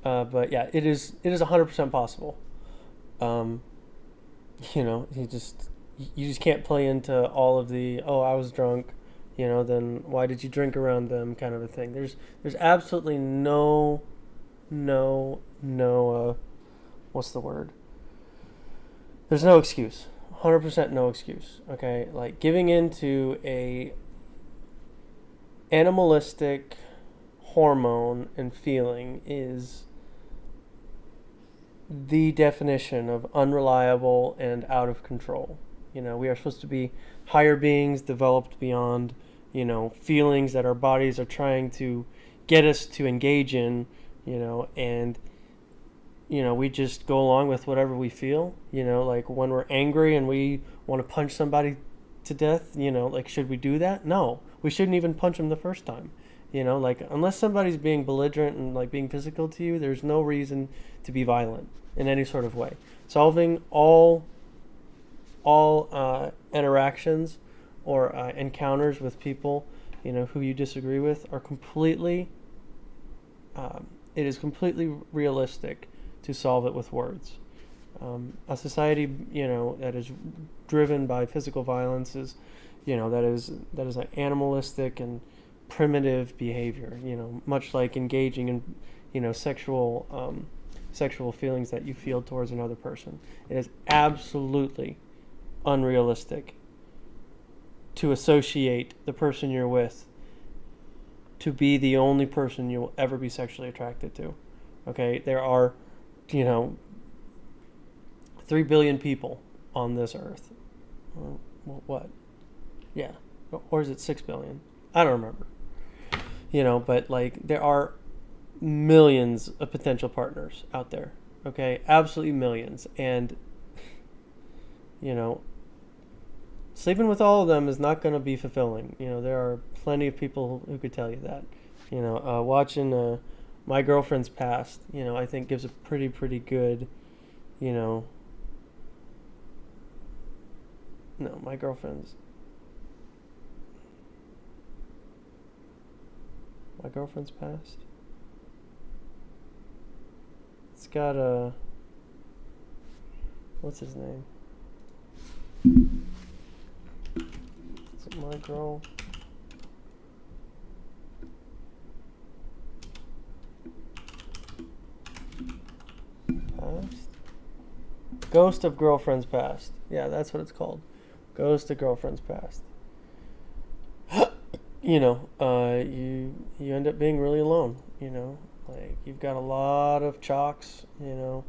But yeah, it is 100% possible. You know, you just can't play into all of the, oh, I was drunk, you know, then why did you drink around them kind of a thing. There's absolutely no what's the word? There's no excuse. 100% no excuse. Okay, like giving into a animalistic hormone and feeling is the definition of unreliable and out of control. You know, we are supposed to be higher beings developed beyond, you know, feelings that our bodies are trying to get us to engage in, you know, and, you know, we just go along with whatever we feel, you know, like when we're angry and we want to punch somebody to death, you know, like, should we do that? No, we shouldn't even punch them the first time. You know, like, unless somebody's being belligerent and, like, being physical to you, there's no reason to be violent in any sort of way. Solving all interactions or encounters with people, you know, who you disagree with are completely, it is completely realistic to solve it with words. A society, you know, that is driven by physical violence is, you know, that is an animalistic and primitive behavior, you know, much like engaging in, you know, sexual feelings that you feel towards another person. It is absolutely unrealistic to associate the person you're with to be the only person you'll ever be sexually attracted to. Okay, there are, you know, 3 billion people on this earth. What? Yeah. Or is it 6 billion? I don't remember. You know, but like there are millions of potential partners out there. Okay, absolutely millions. And, you know, sleeping with all of them is not going to be fulfilling. You know, there are plenty of people who could tell you that. You know, watching My Girlfriend's Past, you know, I think gives a pretty good, you know, no, My Girlfriend's Past. It's got a, what's his name? Is it My Girl? Past? Ghost of Girlfriend's Past. Yeah, that's what it's called. Ghost of Girlfriend's Past. You you know, you end up being really alone. You know, like you've got a lot of chalks. You know,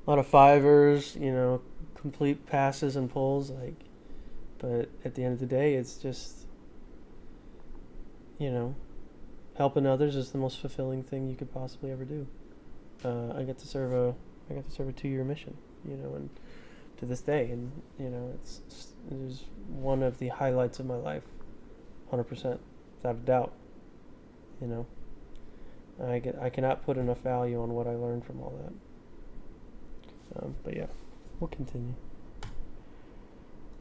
a lot of fivers. You know, complete passes and pulls. Like, but at the end of the day, it's just, you know, helping others is the most fulfilling thing you could possibly ever do. I got to serve a 2-year mission. You know, and to this day, and you know, it is one of the highlights of my life. 100%, without a doubt. You know, I cannot put enough value on what I learned from all that. But yeah, we'll continue.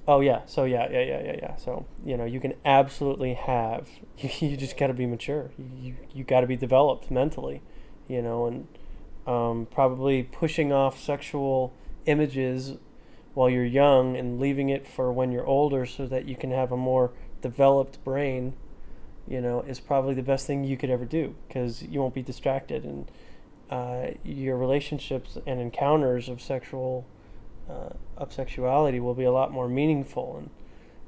Oh yeah, so yeah. So you know, you can absolutely have. You just got to be mature. You got to be developed mentally. You know, and probably pushing off sexual images while you're young and leaving it for when you're older, so that you can have a more developed brain, you know, is probably the best thing you could ever do, because you won't be distracted, and your relationships and encounters of sexuality will be a lot more meaningful, and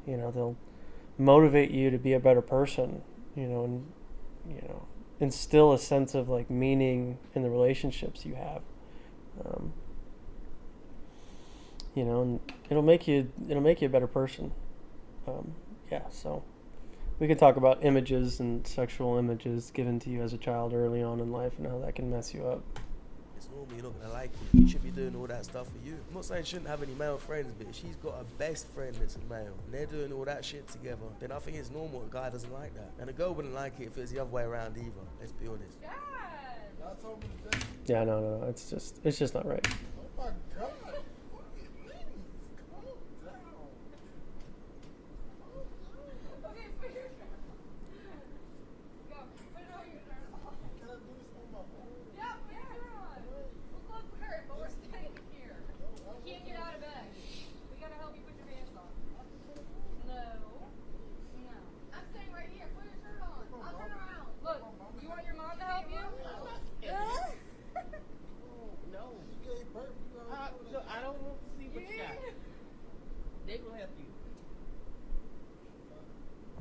you know, they'll motivate you to be a better person, you know, and you know, instill a sense of like meaning in the relationships you have, you know, and it'll make you a better person. Yeah, so we could talk about images and sexual images given to you as a child early on in life and how that can mess you up. It's normal, you're not gonna like it. You should be doing all that stuff for you. I'm not saying she shouldn't have any male friends, but if she's got a best friend that's a male, and they're doing all that shit together, then I think it's normal a guy doesn't like that. And a girl wouldn't like it if it was the other way around either, let's be honest. Yeah, no, it's just not right. Oh my God.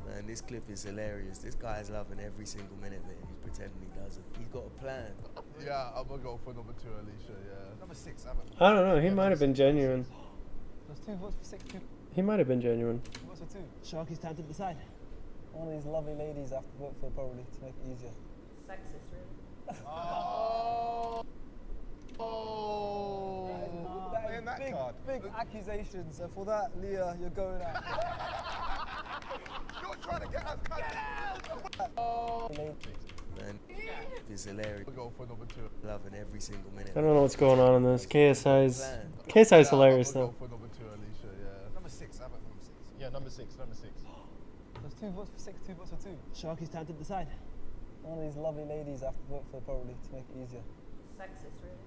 Man, this clip is hilarious. This guy is loving every single minute of it. He's pretending he doesn't. He's got a plan. Yeah, I'm gonna go for number 2, Alicia. Yeah. Number 6. I don't know. He might have been genuine. There's 2 votes for 6, 2 He might have been genuine. votes for 2. Sharky's time to decide. One of these lovely ladies I have to vote for probably to make it easier. Sexist, really? Man, that card. Big accusations, and for that, Leah, you're going out. You're trying to get us cut. Man, it's hilarious. We'll go for number 2. Loving every single minute. I don't know what's going on in this. KSI's hilarious I'll though. go for number 2, Alicia. Yeah. Number 6. How about number 6? Yeah, number 6. Number 6. There's 2 votes for 6, 2 votes for 2. Sharky's time to decide. One of these lovely ladies I have to vote for probably to make it easier. Sexist, really?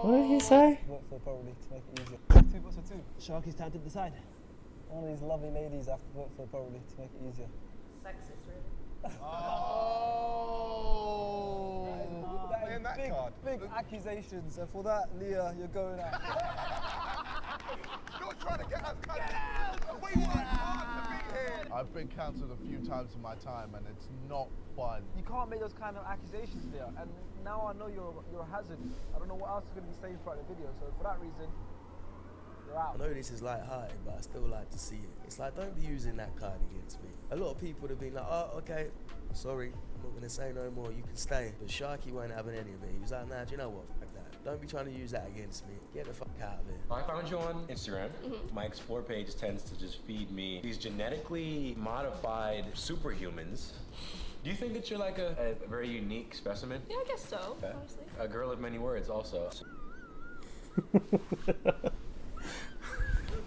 What did he say? Vote for probably to make it easier. 2 votes for 2. Sharky's time to decide. One of these lovely ladies I have to vote for probably to make it easier. Sexist, really? Man, that big, card. big accusations, and for that, Leah, you're going out. You're trying to get us cut. We worked hard to be here. I've been cancelled a few times in my time, and it's not fun. You can't make those kind of accusations, Leah, and now I know you're a hazard. I don't know what else is going to be saying throughout the video, so for that reason, you're out. I know this is light-hearted, but I still like to see it. It's like, don't be using that card against me. A lot of people have been like, oh, okay, sorry, I'm not going to say no more, you can stay. But Sharky won't have any of it. He was like, nah, do you know what, fuck that. Don't be trying to use that against me. Get the fuck out of it. I found you on Instagram. My Explore page tends to just feed me these genetically modified superhumans. Do you think that you're like a very unique specimen? Yeah, I guess so, honestly. A girl of many words also.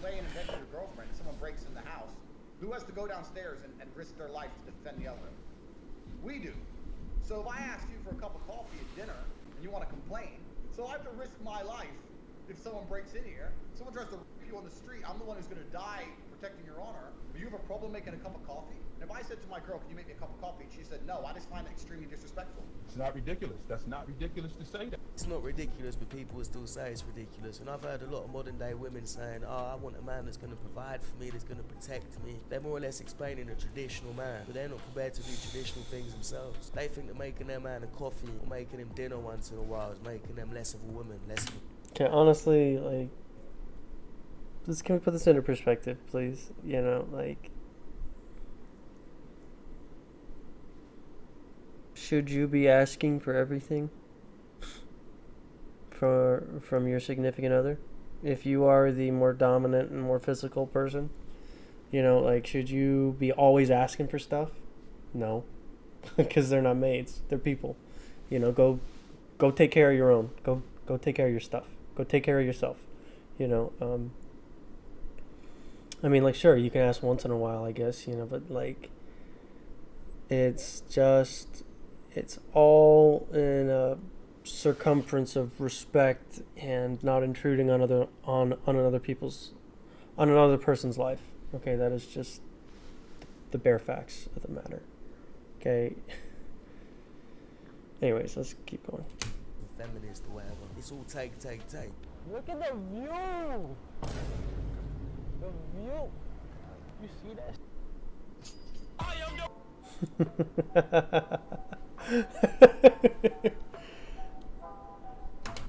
Laying in bed with your girlfriend, someone breaks in the house. Who has to go downstairs and risk their life to defend the other? We do. So if I ask you for a cup of coffee at dinner and you want to complain, so I have to risk my life if someone breaks in here. Someone tries to rip you you on the street, I'm the one who's going to die protecting your honor. Do you have a problem making a cup of coffee? And if I said to my girl, can you make me a cup of coffee? And she said, no, I just find it extremely disrespectful. It's not ridiculous. That's not ridiculous to say that. It's not ridiculous, but people will still say it's ridiculous. And I've heard a lot of modern day women saying, oh, I want a man that's going to provide for me, that's going to protect me. They're more or less explaining a traditional man, but they're not prepared to do traditional things themselves. They think that making their man a coffee or making him dinner once in a while is making them less of a woman, less of a... Okay, honestly, like, can we put this into perspective, please? You know, like, should you be asking for everything from your significant other? If you are the more dominant and more physical person, you know, like, should you be always asking for stuff? No, because they're not maids; they're people. You know, go take care of your own. Go take care of your stuff. Go take care of yourself. You know, I mean, like, sure, you can ask once in a while, I guess, you know, but, like, it's all in a circumference of respect and not intruding on another person's life. Okay, that is just the bare facts of the matter. Okay. Anyways, let's keep going. Feminist or whatever. It's all take. Look at the view! The view! You see that?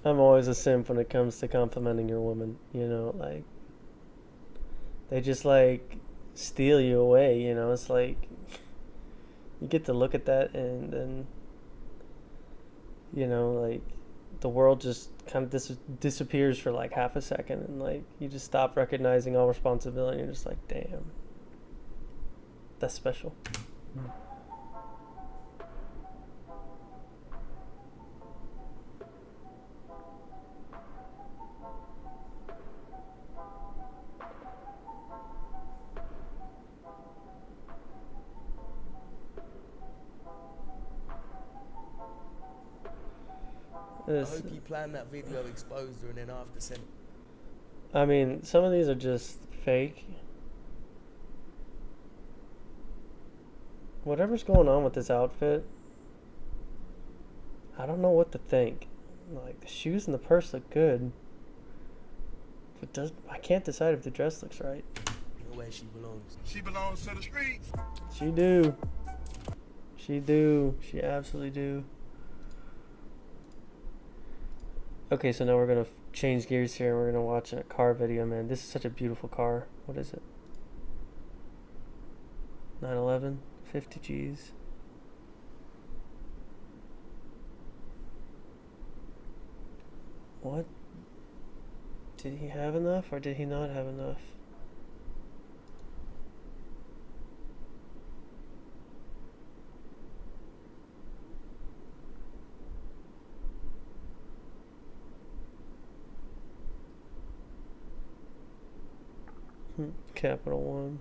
I'm always a simp when it comes to complimenting your woman, you know, like, they just, like, steal you away, you know. It's like, you get to look at that and then, you know, like, the world just kind of disappears for like half a second, and like you just stop recognizing all responsibility, and you're just like, damn, that's special. I hope you planned that video, exposed her, and then after sent. I mean, some of these are just fake. Whatever's going on with this outfit, I don't know what to think. Like, the shoes and the purse look good, but I can't decide if the dress looks right. You know where she belongs. She belongs to the streets. She do. She do. She absolutely do. Okay, so now we're going to change gears here and we're going to watch a car video, man. This is such a beautiful car. What is it? 911? 50 G's. What? Did he have enough or did he not have enough? Capital One.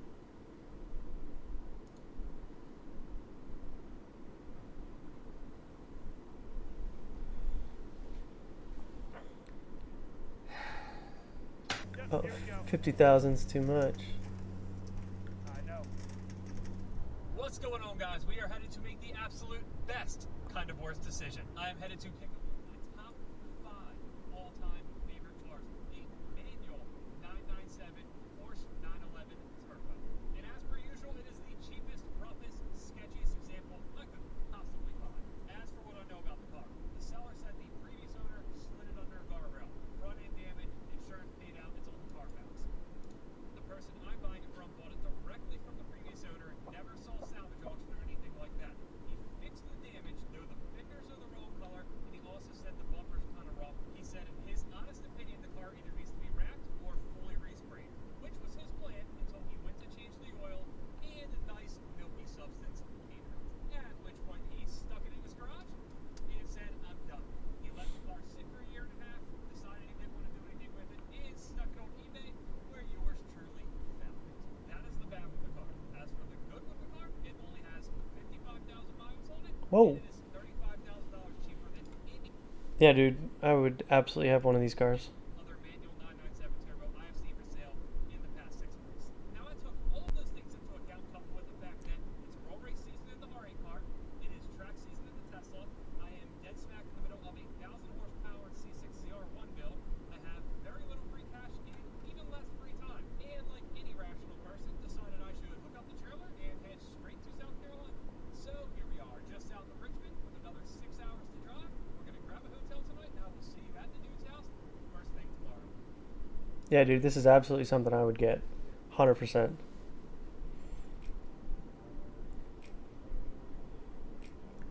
Oh, 50,000's too much. I know. What's going on, guys? We are headed to make the absolute best kind of worst decision. I am headed to pick up my top 5 all-time favorite cars. The manual 997 Porsche 911 Turbo. And as per usual, it is the cheapest, roughest, sketchiest example I could possibly find. As for what I know about the car, the seller said the previous owner slid it under a guardrail. Front end damage, insurance paid out its own Carfax. The person I'm buying it from bought it directly from the previous owner and never saw salvage auction or anything like that. He fixed the damage, though the fenders are the wrong color, and he also said the bumper's kind of rough. He said in his honest opinion the car either needs to be wrapped or fully resprayed, which was his plan until he went to change the oil and a nice milky substance came out. At which point he stuck it in his garage and said, I'm done. He let the car sit for a year and a half, decided he didn't want to do anything with it, and stuck it on eBay, where yours truly found it. That is the bad with the car. As for the good with the car, it only has 55,000 miles on it. Whoa. And it is $35,000 cheaper than any Yeah, dude, I would absolutely have one of these cars. other manual 997 Turbo I have seen for sale Yeah, dude, this is absolutely something I would get. 100%.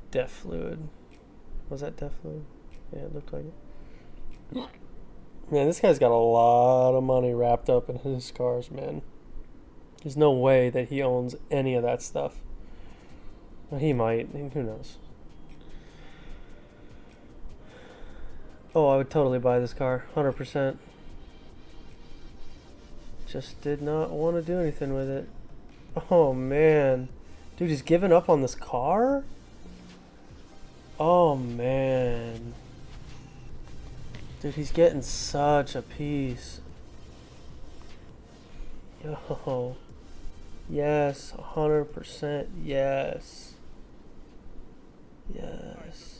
Def Fluid. Was that Def Fluid? Yeah, it looked like it. Man, this guy's got a lot of money wrapped up in his cars, man. There's no way that he owns any of that stuff. Well, he might. Who knows? Oh, I would totally buy this car. 100%. Just did not want to do anything with it. Oh, man. Dude, he's giving up on this car? Oh, man. Dude, he's getting such a piece. Yo. Yes, 100% yes. Yes.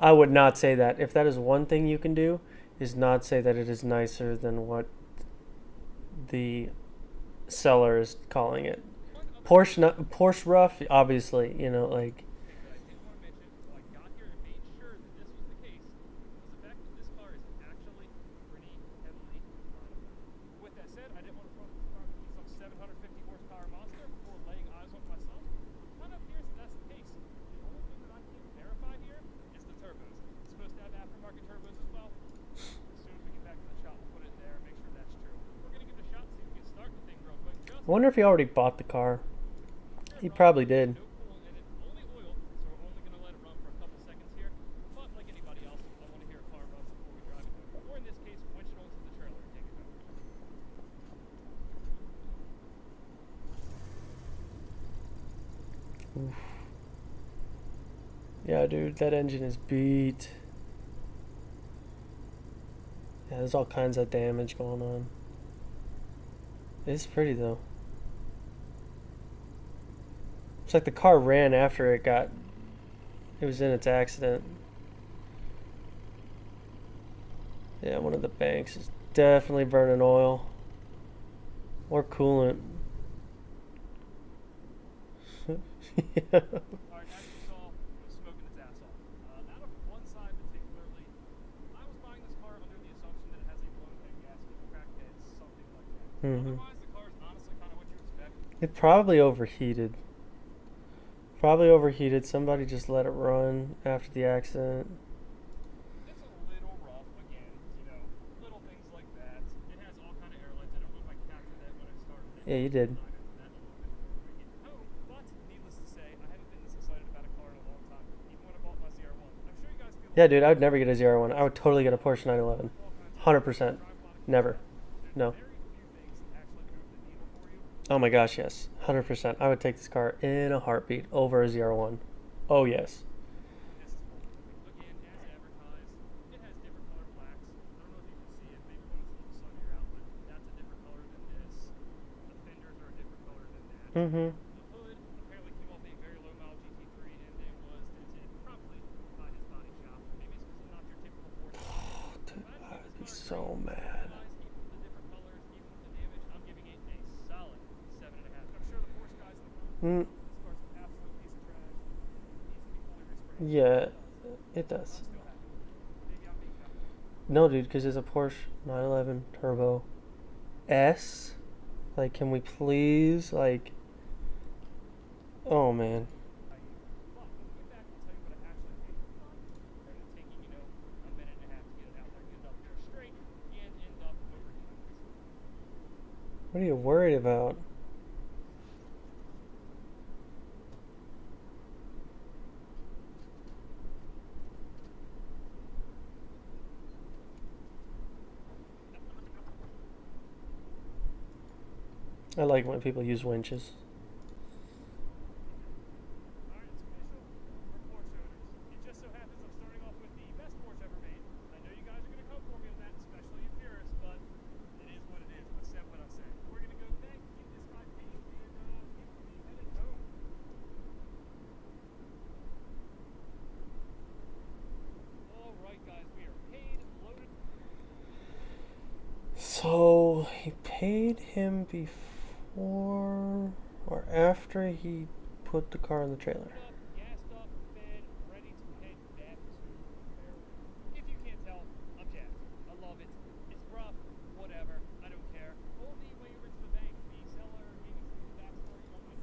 I would not say that. If that is one thing you can do, is not say that it is nicer than what the seller is calling it. Porsche rough, obviously, you know, like. I wonder if he already bought the car. He probably did. Oof. Yeah, dude, that engine is beat. Yeah, there's all kinds of damage going on. It's pretty though. It's like the car ran after it was in its accident. Yeah, one of the banks is definitely burning oil. Or coolant. Yeah. Mm-hmm. It probably overheated. Probably overheated. Somebody just let it run after the accident. It's a little rough again, you know, little things like that. It has all kind of airlines. I don't know if I captured that when I started. Yeah, you did. But needless to say, I haven't been this excited about a car in a long time, even when I bought my ZR1. I'm sure you guys feel. Yeah, dude, I would never get a ZR1. I would totally get a Porsche 911. 100%. Never. No. Oh my gosh, yes. 100%. I would take this car in a heartbeat over a ZR1. Oh, yes. Mm-hmm. Dude, I would be so mad. Mm. Yeah, it does. No, dude, because it's a Porsche 911 Turbo S. Like, can we please, like... Oh, man. What are you worried about? I like when people use winches. he paid him before or after he put the car in the trailer? Gassed up, fed, ready to head back to Maryland. If you can't tell, I'm jacked. I love it. It's rough, whatever. I don't care. Told me when you went to the bank, the seller gave me some backstory on when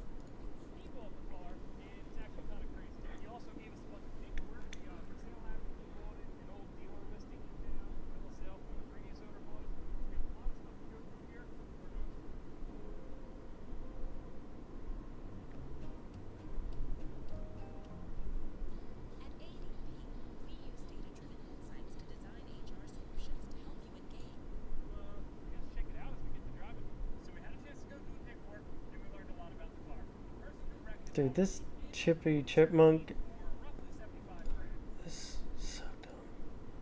he bought the car, and it's actually kind of crazy. He also gave us a bunch of paperwork. The for sale ad when he bought it, an old dealer listing in town, bill of sale when the previous owner bought it. We have a lot of stuff to go through here. We're going to. At ADP, we use data-driven insights to design HR solutions to help you engage. I guess check it out as we get to driving. So we had a chance to go do the paperwork, and we learned a lot about the car. The person who wrecked it Dude, this Chippy Chipmunk roughly 75 grand. is so dumb.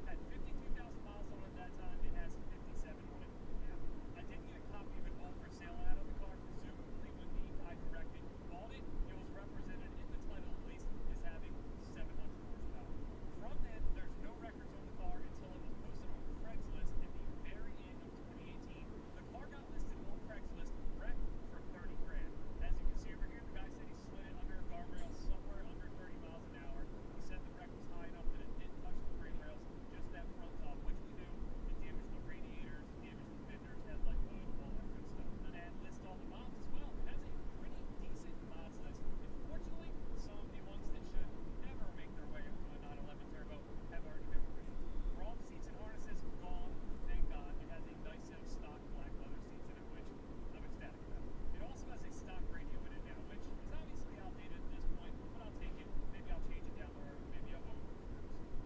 Had 52,000 miles on it that time. It has 57 on it now. I did get a copy of an old for sale ad on the car, presumably when the guy who wrecked it bought it. It was represented in the title at least as having 700 horsepower. From then, there's no records on the car until it was posted on Craigslist at the very end of 2018. The car got listed on Craigslist wrecked for 30 grand. As you can see over here, the guy said he slid it under a guardrail somewhere under 30 miles an hour. He said the wreck was high enough that it didn't touch the frame rails, just that front top, which we knew. It damaged the radiators, damaged the fenders, headlight hood, all that good stuff. An ad lists all the mods as well. It has a pretty decent mods list. Unfortunately, some of the ones that should never make their way into a 911 Turbo have already been removed. Chrome seats and harnesses gone, thank God. It has a nice set of stock black leather seats in it, which I'm ecstatic about. It also has a stock radio in it now, which is obviously outdated at this point, but I'll take it. Maybe I'll change it down the road. Maybe I won't.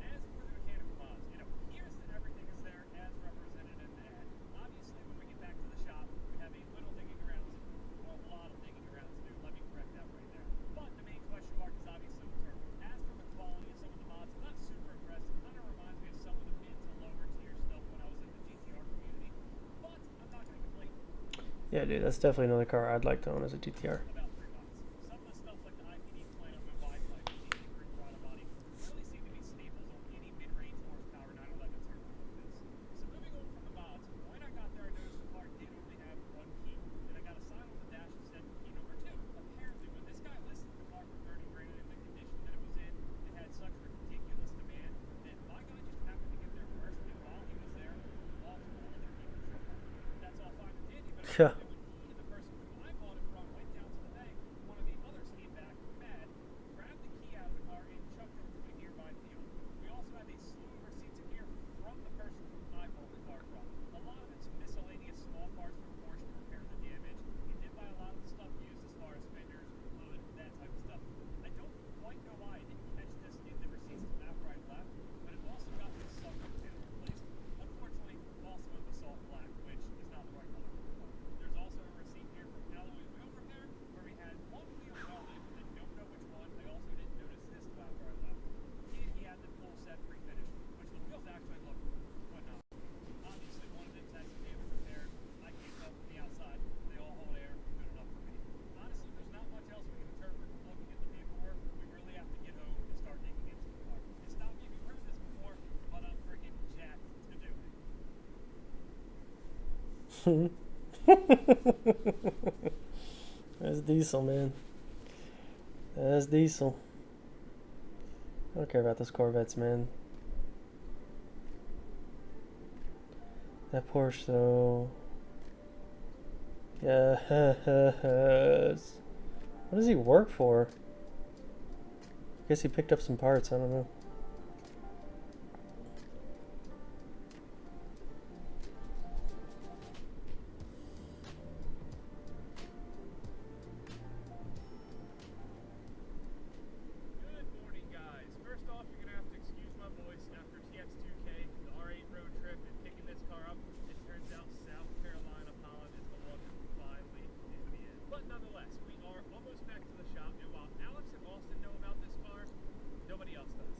As for the mechanical mods, here's that everything is there as represented in the ad. Obviously, when we get back to the shop, we have a little digging around to do, or a lot of digging around to do. Let me correct that right there. But the main question mark is obviously the turbo. As for the quality of some of the mods, I'm not super impressed. It kind of reminds me of some of the mid to lower tier stuff when I was in the GTR community. But I'm not going to complain. Yeah, dude, that's definitely another car I'd like to own as a GTR. About 3 months. Some of the stuff like the IPD plenum and Wi-Fi, the green throttle body, really seem to be staples on any mid-range horsepower 911 turbo like this. So moving on from the mods, when I got there, I noticed the car did only have one key, and I got a sign on the dash that said key number 2. Apparently, when this guy listed the car for 30 grand in the condition that it was in, it had such ridiculous demand that my guy just happened to get there first, and while he was there, multiple other people showed up. That's all fine and dandy, but Yeah. when the person who I bought it from went down to the bank, one of the others came back mad, grabbed the key out of the car, and chucked it to a nearby field. We also have a slew of receipts in here from the person who I bought the car from. A lot of it's miscellaneous small parts for Porsche to repair the damage. He did buy a lot of the stuff used as far as fenders, hood, that type of stuff. I don't quite know why I didn't catch this in the receipts after I left, but it also got the subwoofer panel replaced. Unfortunately, also in basalt black, which is not the right color for the car. There's also a receipt here from alloy wheel repair, where we had one wheel welded, I don't know which one. I also didn't notice this until after I left. And he had the full set pre-finished, which the wheels actually look phenomenal. Obviously, one of them had some damage repaired. I can't tell from the outside. They all hold air, good enough for me. Honestly, there's not much else we can interpret from looking at the paperwork. We really have to get home and start digging into the car. It's not me, we've heard this before, but I'm freaking jacked to do it. That's Diesel, man. That's Diesel. I don't care about those Corvettes, man. That Porsche, though. Yes. What does he work for? I guess he picked up some parts. I don't know. Good morning, guys. First off, you're going to have to excuse my voice after TX2K, the R8 road trip, and picking this car up. It turns out South Carolina Pollen is the one who finally is the end. But nonetheless, we are almost back to the shop, and while Alex and Austin know about this car, nobody else does.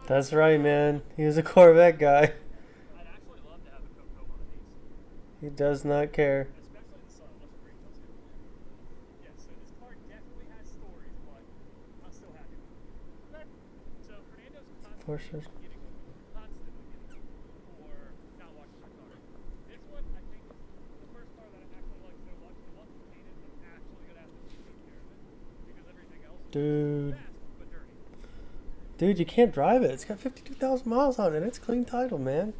That's right, man. He was a Corvette guy. He does not care. Porsche. Dude. Dude, you can't drive it. It's got 52,000 miles on it. It's clean title, man.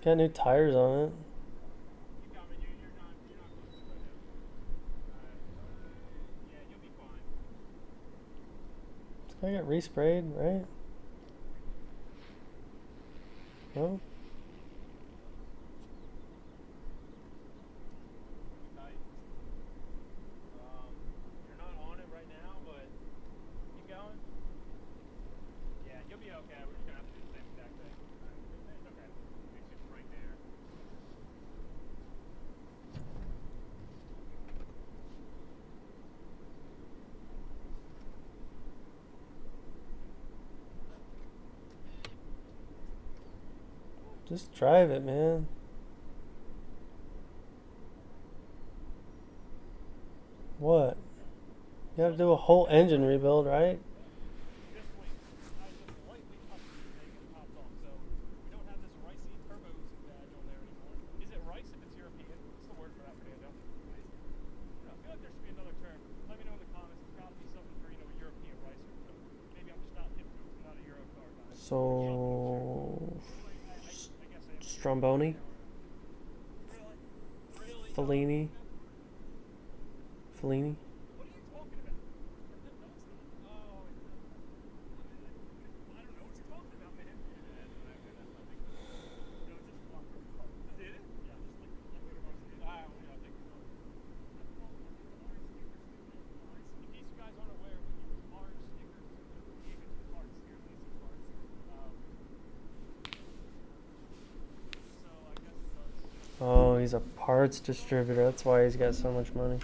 It's got new tires on it. It's gonna get resprayed, right? No? Just drive it, man. What? You gotta do a whole engine rebuild, right? So Stromboni, Fellini. Oh, he's a parts distributor. That's why he's got so much money.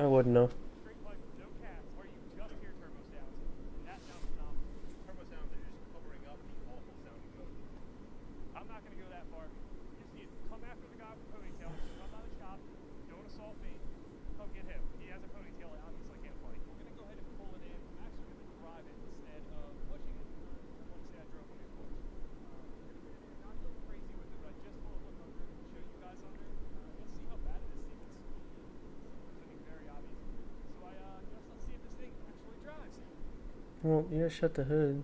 I wouldn't know. Well, you gotta shut the hood.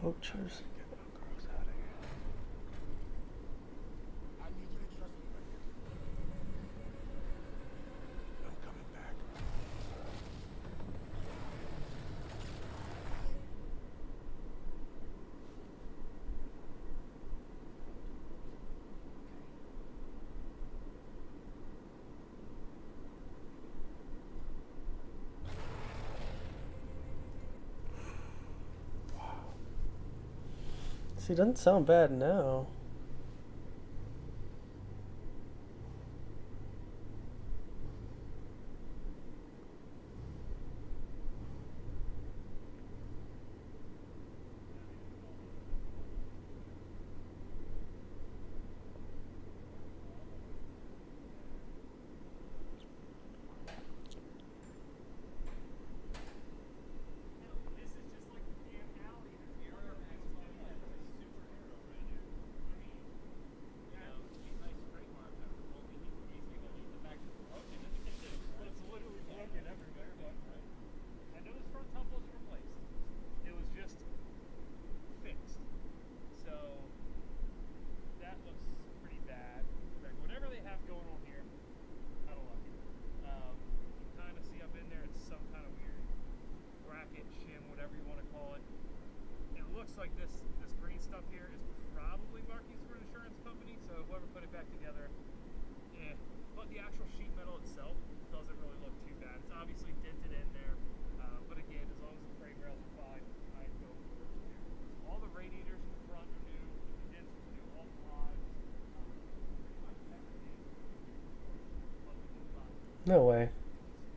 Poachers. I need you to trust me right now. I'm coming back. See, it doesn't sound bad now. Like this green stuff here is probably markings for an insurance company, so whoever put it back together, but the actual sheet metal itself doesn't really look too bad. It's obviously dented in there, but again, as long as the frame rails are fine, I'd go for it here. All the radiators in the front are new, the condensers are new, all the lives, pretty much everything. No way.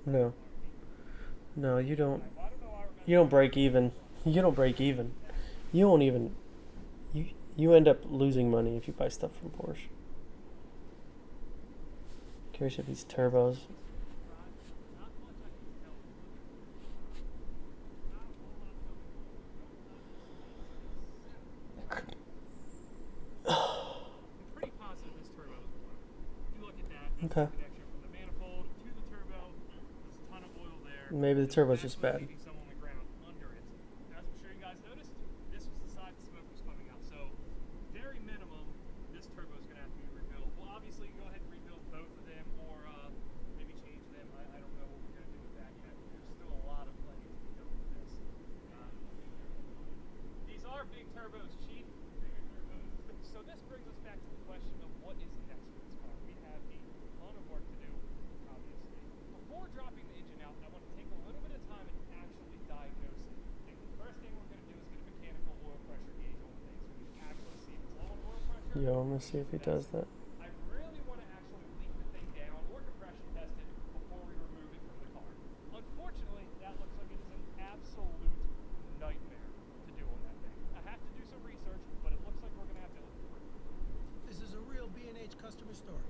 No. No, you don't. You don't break even. You don't break even. You won't even. You end up losing money if you buy stuff from Porsche. Curious if these turbos. Pretty positive this turbo is working. You look at that. Okay. Connection from the manifold to the turbo. There's a ton of oil there. Maybe the turbo's just bad. Maybe some on the ground under it. As I'm sure you guys noticed, this was the side the smoke was coming out. So, very minimum, this turbo is going to have to be rebuilt. Well, obviously, go ahead and rebuild both of them, or maybe change them. I don't know what we're going to do with that yet. There's still a lot of planning to be done with this. These are big turbos, Chief. Bigger turbos. So this brings us back to the question of what is next for this car. We have a ton of work to do, obviously. Before dropping the engine out, I want to take a little bit of time and actually diagnose it. And the first thing we're going to do is get a mechanical oil pressure gauge on the thing, so we can actually see if it's low on oil pressure. Yo, I'm gonna see if he does that. I really want to actually leak the thing down or compression test it before we remove it from the car. Unfortunately, that looks like it is an absolute nightmare to do on that thing. I have to do some research, but it looks like we're going to have to look through. This is a real B&H customer story.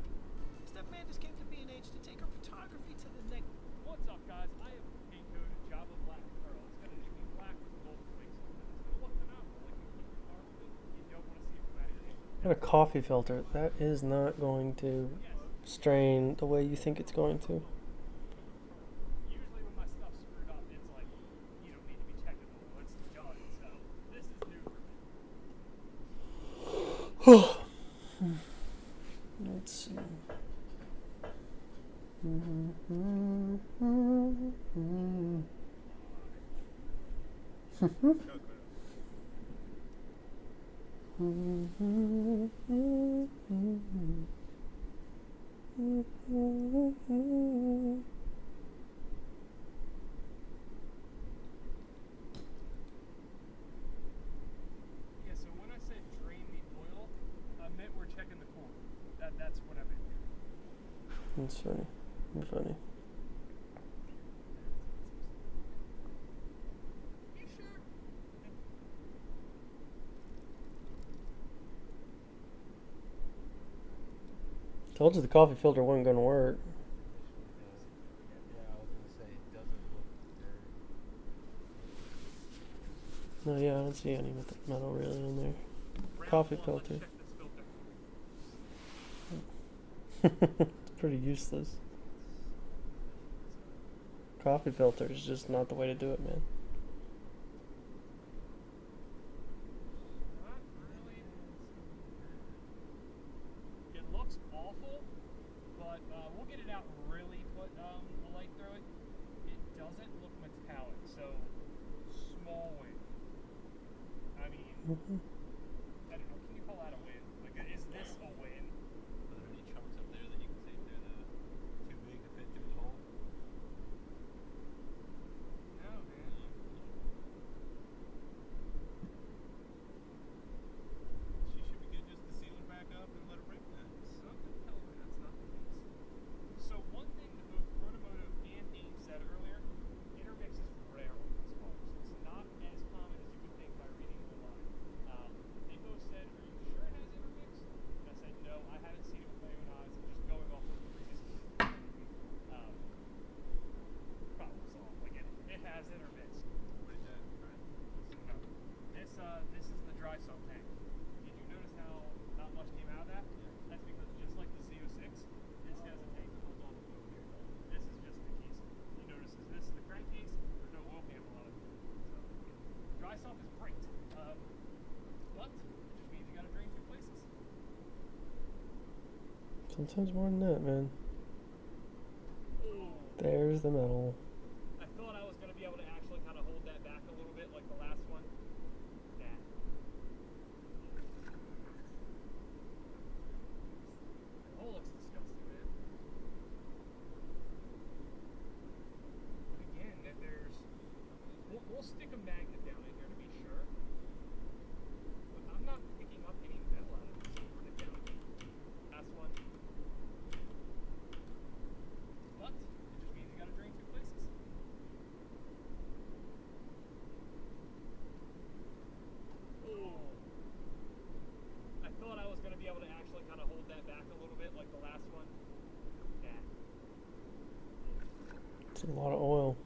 Steph Mandis came to B&H to take her photography to the next. What's up, guys? I have paint code Java Black Pearl. It's going to be black with gold flakes on it. It's going to look phenomenal. Like you keep your car moving, you don't want to see it from out of your hand. Got a coffee filter. That is not going to strain the way you think it's going to. Usually when my stuff's screwed up, it's like, you don't need to be checking the oil. It's done. So this is new for me. Let's see. Yeah, so when I said drain the oil, I meant we're checking the coolant. That's what I meant. That's funny. You're funny. Told you the coffee filter wasn't going to work. Yeah, I was gonna say it doesn't look No, yeah, I don't see any metal really in there. Coffee filter. It's pretty useless. Coffee filter is just not the way to do it, man. but we'll get it out and really put a light through it. It doesn't look metallic, so small win. I mean, I don't know. Can you call that a win? Like, is this a win? Are there any chunks up there that you can say they're too big to fit through the hole? No, man. She should be good just to seal it back up and let it rip then. Something tells me that's not the case. So one thing that both Protomotive and Dave said earlier, intermix is rare on these cars. It's not as common as you would think by reading online. They both said, "Are you sure it has intermix?" And I said, "No, I haven't seen it with my own eyes. I'm just going off of the previous problem solved. Like it has intermix." What is that? Right? This is the dry sump tank. Did you notice how not much came out of that? Yeah. That's because just like the Z06, this has a tank that holds all the fluid here. This is just the casing. You notice this is the crankcase. There's no oil panel on it. So dry sump is great, but it just means you got to drain two places. Sometimes more than that, man. There's the metal. I thought I was going to be able to actually kind of hold that back a little bit like the last one. Nah. The hole looks disgusting, man. But again, that there's... We'll stick a magnet down in here to be sure. But I'm not picking up any metal out of this. Put it down. Last one. But it just means you gotta drain two places. Oh. I thought I was gonna be able to actually kind of hold that back a little bit like the last one. Nah. It's a lot of oil.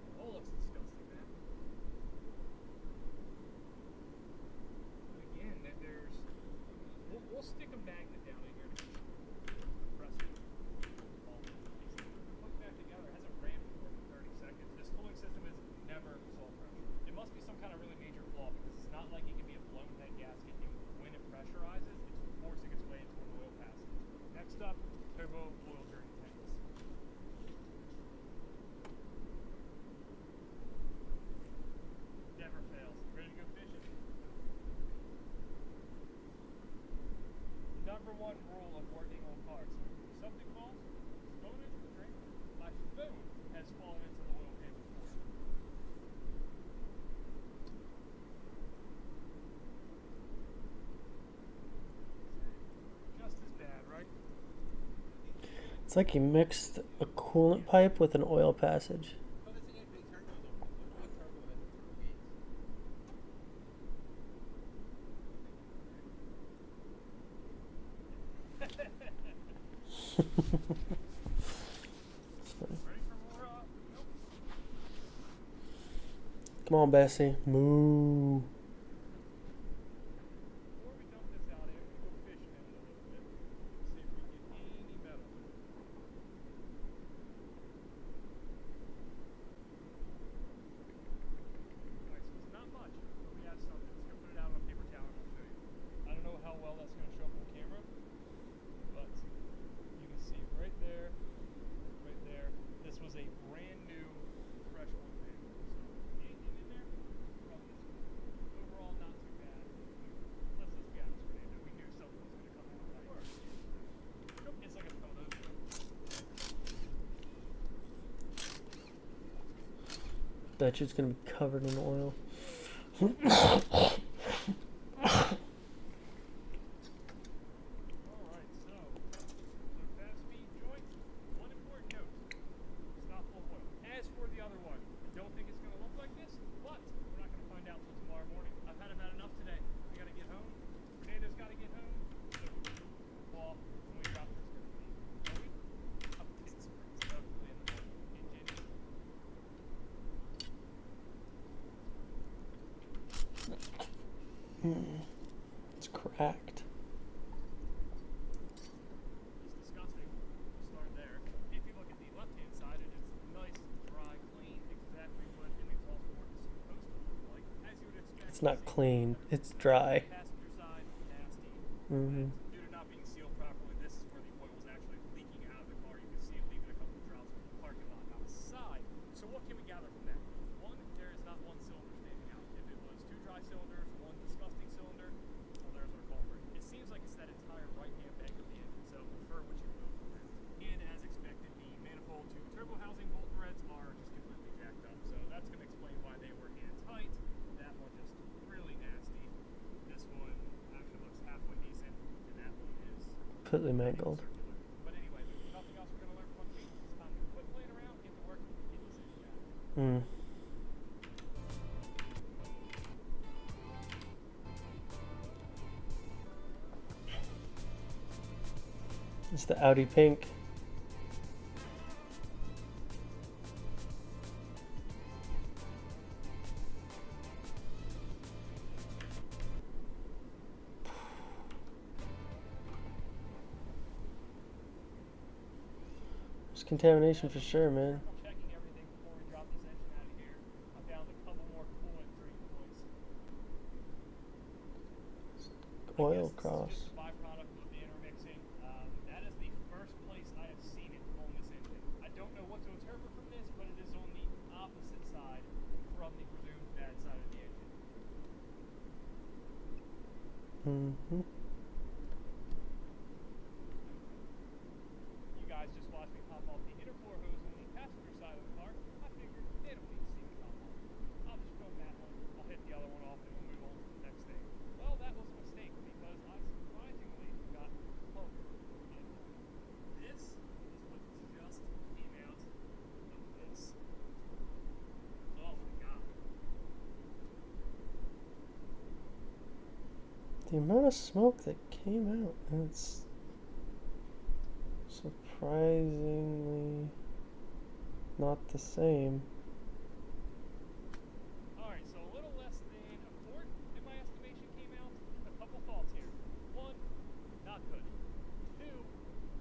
The hole looks disgusting, man. But again, there's... We'll stick a magnet down in here to press it. Put it back together. It hasn't ran for more than 30 seconds. This cooling system is never salt pressure. It must be some kind of really major flaw because it's not like it can be a blown head gasket. When it pressurizes, it's forcing its way into an oil passage. Next up, turbo oil drain tanks. Never fails. Ready to go fishing? Number one rule of working on cars. If something falls, throw it into the drain. My phone has fallen into the oil pan before. Just as bad, right? It's like he mixed a coolant pipe with an oil passage. Come on, Bessie. Moo. Before we dump this out here, we're going to go fishing in it a little bit. See if we can get any metal. Nice. It's not much, but we have something. Let's go put it out on a paper towel and I'll show you. I don't know how well that's going to show up on camera, but you can see right there, this was a brand new fresh oil pan. So anything in there, probably just overall not too bad. Let's just be honest, Fernando. We knew something was going to come out right. It's like a photo. Bet you it's gonna be covered in oil. Alright, so the fast speed joint, one important note, it's not full of oil. As for the other one, I don't think it's going to look like this, but we're not going to find out until tomorrow morning. I've had enough today. We got to get home. Fernando's got to get home. So, well, when we drop this, are we? Up to Pittsburgh, so hopefully in the morning in January. It's cracked. It's disgusting. We'll start there. If you look at the left-hand side, it is nice, dry, clean, exactly what an exhaust port is supposed to look like. As you would expect. It's not clean. It's dry. Passenger side, nasty. Mm-hmm. Due to not being sealed properly, this is where the oil completely mangled. But anyway, if there's nothing else we're gonna learn from Pete, it's time to quit playing around, get to work, get this in chat. It's the Audi pink. There's contamination for sure, man. Checking everything before we drop this engine out of here. I found a couple more coolant drain points. Oil cross. Just a byproduct of the intermixing. That is the first place I have seen it on this engine. I don't know what to interpret from this, but it is on the opposite side from the presumed bad side of the engine. You guys just watched me pop off the inner floor hose on the passenger side of the car. I figured they don't need to see me pop off. I'll just film that one. I'll hit the other one off and we'll move on to the next thing. Well, that was a mistake because I surprisingly got close. This is what just came out of this. Oh my god. The amount of smoke that came out, and it's surprisingly not the same. Alright, so a little less than a quart in my estimation came out. A couple thoughts here. One, not good. Two,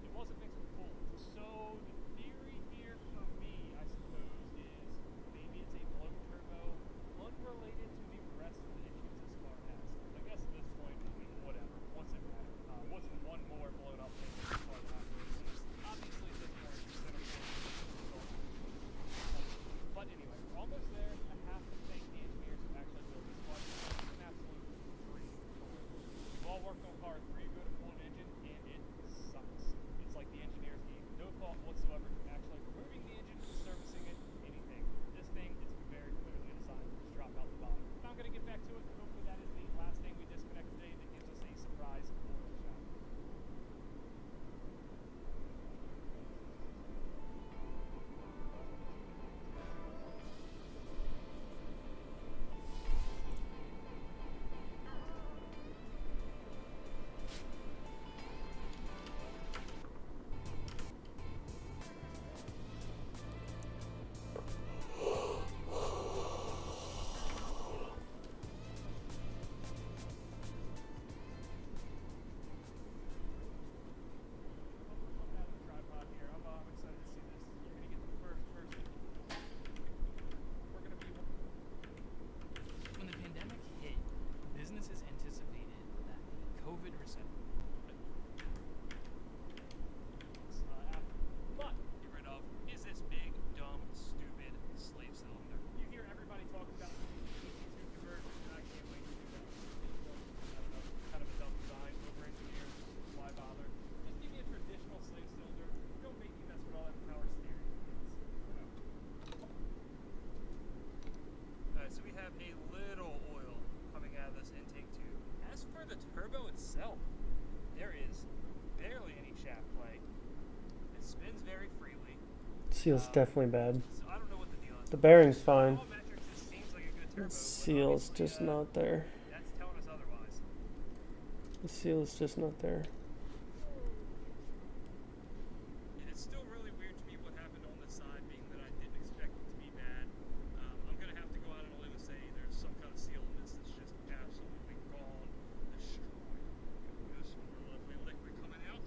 it wasn't mixed with coolant. So the theory here for me, I suppose, is maybe it's a blown turbo unrelated to the rest of the issues this car has. I guess at this point, I mean, whatever. What's it matter? What's one more blown up thing that this car has? Obviously, at this point, it's going to be but anyway, we're almost there. I have to thank the engineers who actually built this car. It's an absolute dream. We've all worked on cars where you go to pull an engine and it sucks. It's like the engineers gave no thought whatsoever to actually removing the engine, servicing it, anything. This thing is very clearly designed to just drop out the bottom. But I'm going to get back to it. Hopefully that is the last thing we disconnect today that gives us a surprise oil shot. When the pandemic hit, businesses anticipated that the COVID recession but get rid of is this big, dumb, stupid slave cylinder. You hear everybody talking about EC2 conversion, and I can't wait to do that. I don't know, kind of a dumb design, over engineered, why bother? Just give me a traditional slave cylinder. Don't make me mess with all that power steering. Alright, so we have a little oil coming out of this intake tube. As for the turbo itself, there is barely any shaft play. It spins very freely. Seal's definitely bad. So I don't know what the deal is. The bearing's fine. All metrics, this seems like a good turbo. The seal's just not there. That's telling us otherwise. The seal is just not there. And it's still really weird to me what happened on this side, being that I didn't expect it to be bad. I'm going to have to go out on a limb and say there's some kind of seal in this that's just absolutely gone, destroyed. There's some more lovely liquid coming out.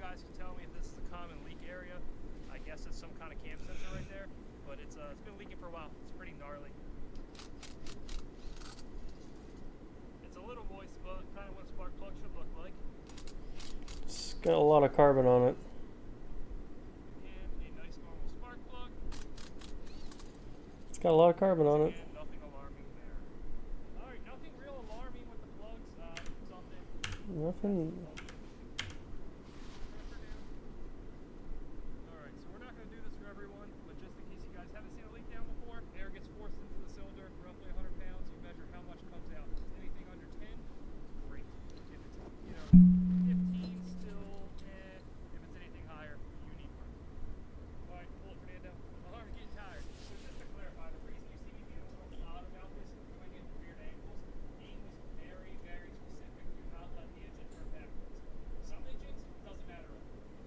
guys can tell me if this is a common leak area. I guess it's some kind of cam sensor right there, but it's been leaking for a while. It's pretty gnarly. It's a little moist, but kind of what a spark plug should look like. It's got a lot of carbon on it. And a nice normal spark plug. It's got a lot of carbon on it. And nothing alarming there. Alright, nothing real alarming with the plugs. Something. Nothing. Alright, so we're not going to do this for everyone, but just in case you guys haven't seen a leak down before, air gets forced into the cylinder, roughly 100 pounds. You measure how much comes out. Anything under 10, great. If it's, 15, still, if it's anything higher, you need work. Alright, pull it, Fernando. My arm's getting tired. So just to clarify, the reason you see me being a little odd about this and doing it in weird angles, Dean was very, very specific. Do not let the engine turn backwards. Some engines, doesn't matter.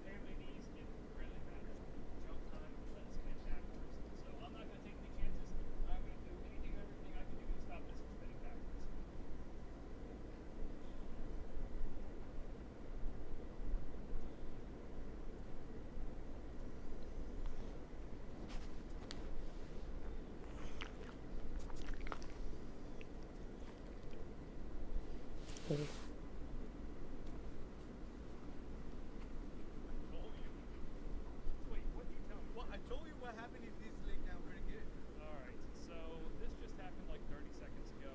Apparently these, it really matters. Jump time, let us spin backwards. So I'm not going to take any chances. I'm going to do anything and everything I can do to stop this from spinning backwards. Wait, what did you tell me? Well, I told you what happened if this laid down pretty good. Alright, so this just happened like 30 seconds ago.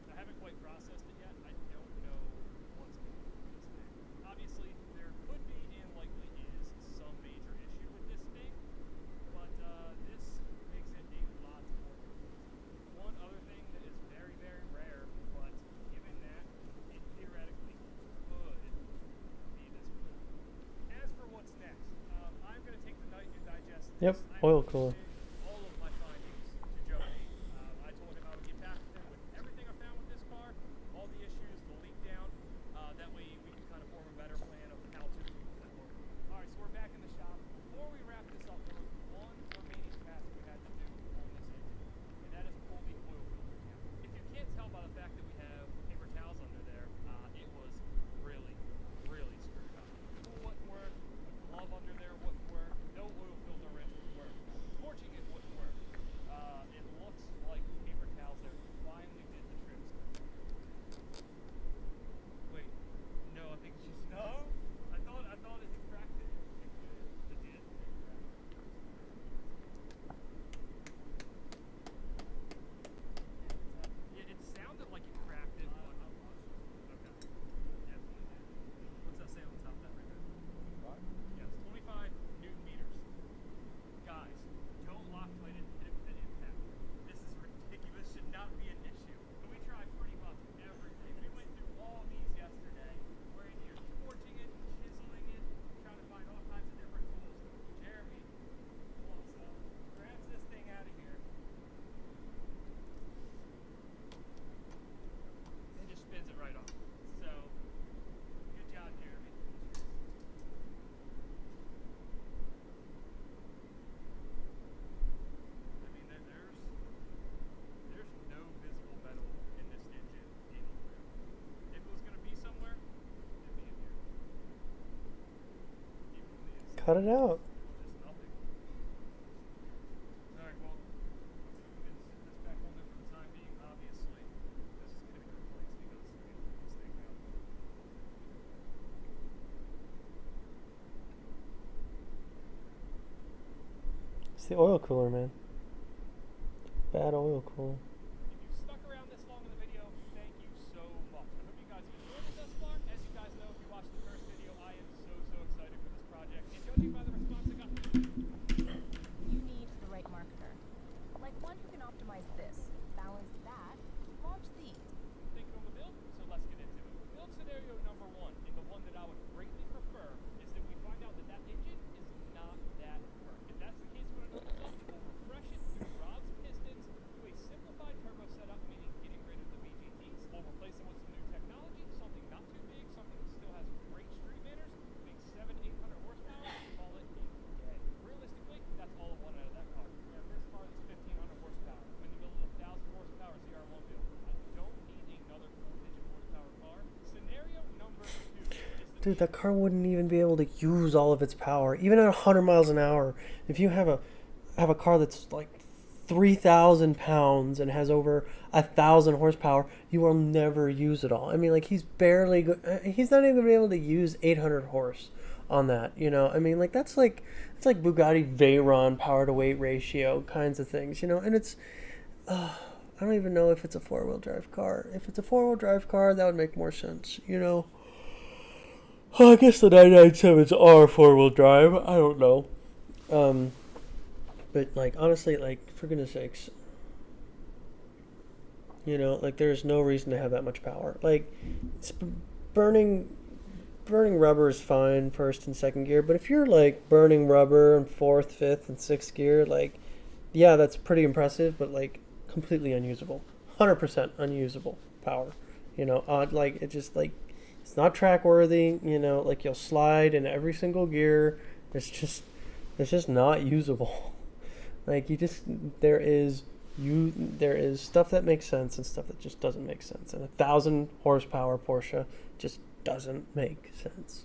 I haven't quite processed it yet. I don't know what's going on with this thing. Obviously, there could be and likely is some major issue with this thing, but this makes it a lot more confusing. One other thing that is very, very rare, but given that, it theoretically could be this way. As for what's next, I'm going to take the night to digest this. Yep, oil cooler. All of my findings to Joey. I told him I would get back to him with everything I found with this car, all the issues, the leak down. That way we can kind of form a better plan of how to move forward. Alright, so we're back in the shop. Before we wrap this up, there was one remaining task we had to do on this engine, and that is pull the oil filter down. If you can't tell by the fact that we have paper towels under there, it was really, really screwed up. The tool wouldn't work, a glove under there wouldn't work, no oil filter wrench would work. Torching it wouldn't work. It looks like paper towels there finally did the trick. Wait, no, I think she's no. I thought it had cracked it. It did. Yeah, it sounded like it cracked it. But okay, definitely did. What's that say on the top of that right there? What? Yes, 25 Newton meters. Guys, don't Loctite it and hit it with an impact. This is ridiculous. Should not be an issue. But we tried pretty much everything. We went through all these yesterday. We're in here torching it, chiseling it, trying to find all kinds of different tools. Jeremy pulls up, grabs this thing out of here, and just spins it right off. So, good job, Jeremy. I mean, there's no visible metal in this engine anywhere. If it was going to be somewhere, it'd be in here. Even on the inside. Cut it out. Just nothing. Alright, well, I'm going to sit this back on there for the time being. Obviously, this is going to be replaced because we need to pull this thing out. It's the oil cooler, man. Bad oil cooler. If you stuck around this long in the video, thank you so much. I hope you guys enjoyed it thus far. As you guys know, if you watched the first video, I am so excited for this project. And judging by the response I got, You need the right marketer. Like one who can optimize this, balance that, launch these. thinking on the build, so let's get into it. Build scenario number one, and the one that I would greatly prefer, is that we find out that that engine is not that perfect. If that's the case, what it does, it will refresh it through rods, pistons, do a simplified Dude, that car wouldn't even be able to use all of its power, even at 100 miles an hour. If you have a car that's like 3,000 pounds and has over 1,000 horsepower, you will never use it all. I mean, like, he's not even gonna be able to use 800 horse on that, you know. I mean, like, it's like Bugatti Veyron power to weight ratio kinds of things, you know. And it's I don't even know if it's a 4-wheel drive car. If it's a 4-wheel drive car, that would make more sense, you know. I guess the 997s are 4-wheel drive. I don't know. But, like, honestly, like, for goodness sakes, you know, like, there's no reason to have that much power. Like, burning rubber is fine, first and second gear, but if you're, like, burning rubber in fourth, fifth, and sixth gear, like, yeah, that's pretty impressive, but, like, completely unusable. 100% unusable power. You know, like, it just, like, it's not track worthy, you know, like, you'll slide in every single gear. It's just not usable. Like, there is stuff that makes sense and stuff that just doesn't make sense. And 1,000 horsepower Porsche just doesn't make sense.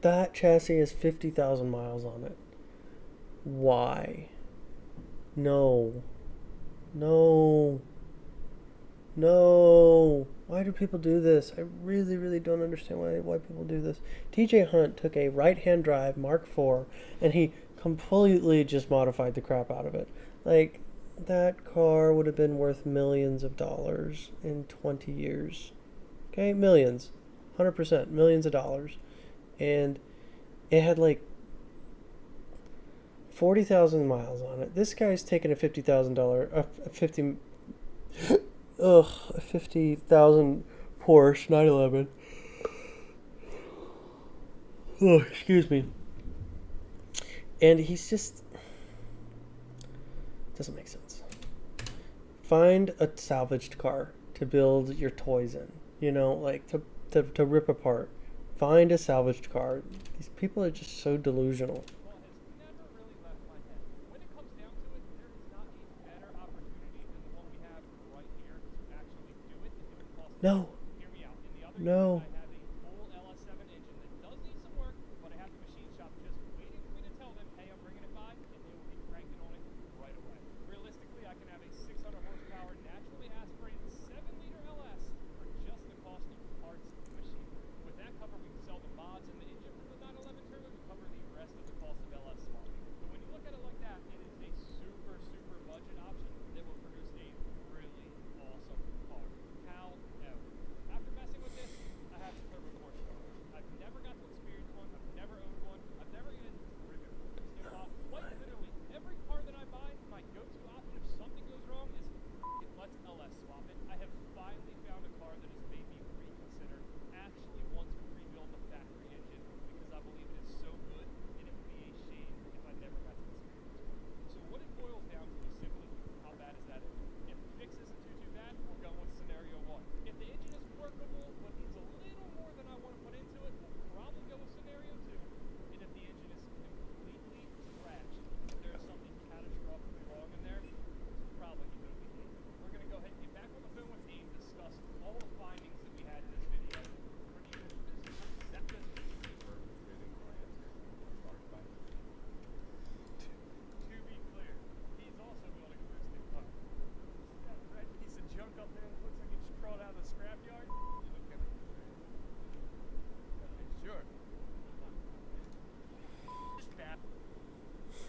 That chassis has 50,000 miles on it. Why? No. Why do people do this? I really, really don't understand why people do this. TJ Hunt took a right-hand drive Mark IV and he completely just modified the crap out of it. Like, that car would have been worth millions of dollars in 20 years. Okay, millions. 100%, millions of dollars. And it had like 40,000 miles on it. This guy's taking a $50,000, a 50,000 Porsche 911. Oh, excuse me. And he's just doesn't make sense. Find a salvaged car to build your toys in. You know, like to rip apart. Find a salvaged car. These people are just so delusional. No. No.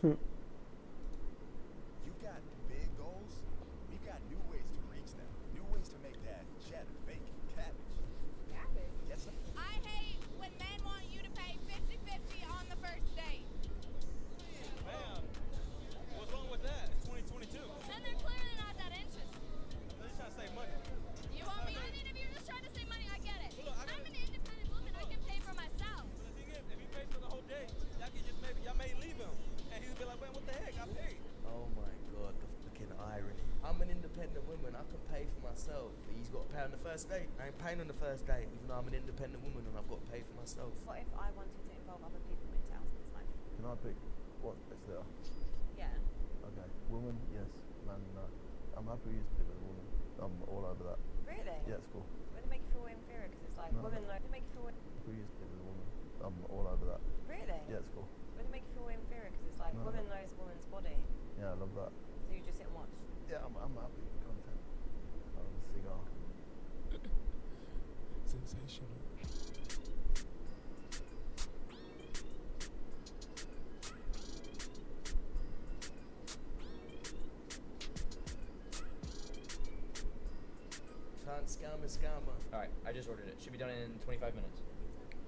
You've got big goals. We've got new ways to reach them. New ways to make that cheddar, bacon, cabbage. Cabbage? Yes, sir. I hate I can pay for myself. But he's got to pay on the first date. I ain't paying on the first date, even though I'm an independent woman and I've got to pay for myself. What if I wanted to involve other people in Townsend's life? Can I pick what is there? Yeah. Okay. Woman, yes. Man, no. I'm happy you pick a woman. I'm all over that. Really? Yeah, it's cool. Would it make you feel inferior? Because it's like, No. women, like, would it make you feel... Happy you pick a woman. I'm all over that. Really? Yeah, it's cool. Would it make you feel inferior? Because it's like, No. woman knows a woman's body. Yeah, I love that. So you just sit and watch? Yeah, I'm happy. Content. Cigar. Sensational. Can't scam a scammer. Alright, I just ordered it. Should be done in 25 minutes.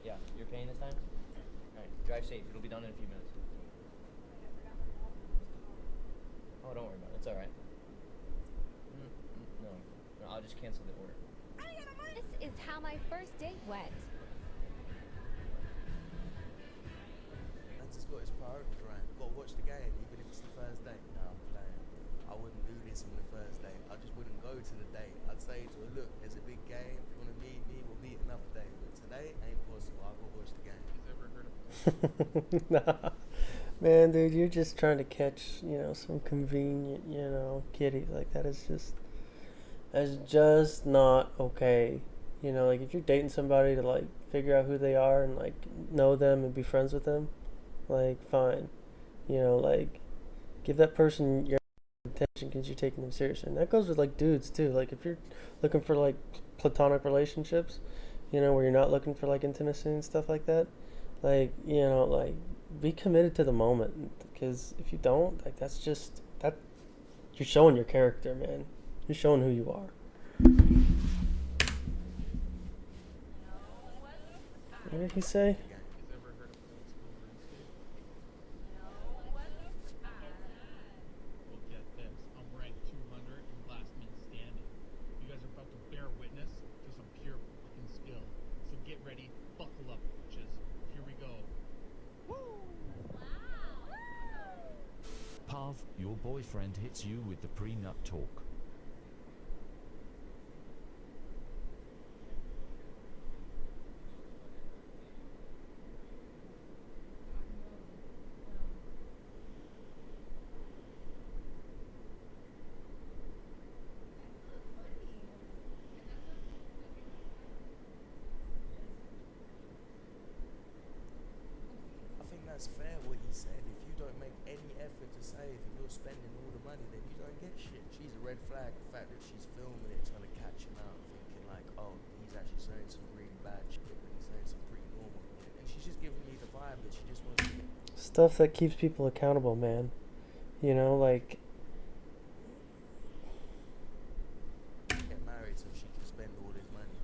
Yeah, you're paying this time? Alright, drive safe. It'll be done in a few minutes. Oh, don't worry about it. It's alright. No, I'll just cancel the order. This is how my first date went. That's just got his priorities right. Got to watch the game, even if it's the first date. No, I'm playing. I wouldn't do this on the first date. I just wouldn't go to the date. I'd say to her, look, there's a big game. If you want to meet me, we'll meet another day. But today ain't possible. I've got to watch the game. Nah. Man, dude, you're just trying to catch, some convenient, kitty. Like, that's just not okay. Like, if you're dating somebody to, like, figure out who they are and, like, know them and be friends with them, like, fine. Like, give that person your attention because you're taking them seriously. And that goes with, like, dudes, too. Like, if you're looking for, like, platonic relationships, where you're not looking for, like, intimacy and stuff like that, like, like, be committed to the moment, because if you don't, like, that's just that you're showing your character, man. You're showing who you are. What did he say? Well, get this. I'm ranked 200 and last man standing. You guys are about to bear witness to some pure fucking skill. So get ready, buckle up, bitches. Here we go. Pav, your boyfriend hits you with the pre-nut talk. I think that's fair what he said. If you don't make any effort to save and you're spending all the money, then you don't get shit. She's a red flag. The fact that she's filming it, trying to catch him out, thinking like, oh, he's actually saying some really bad shit when he's saying some pretty normal shit. And she's just giving me the vibe that she just wants to Stuff that keeps people accountable, man. Like, get married so she can spend all his money.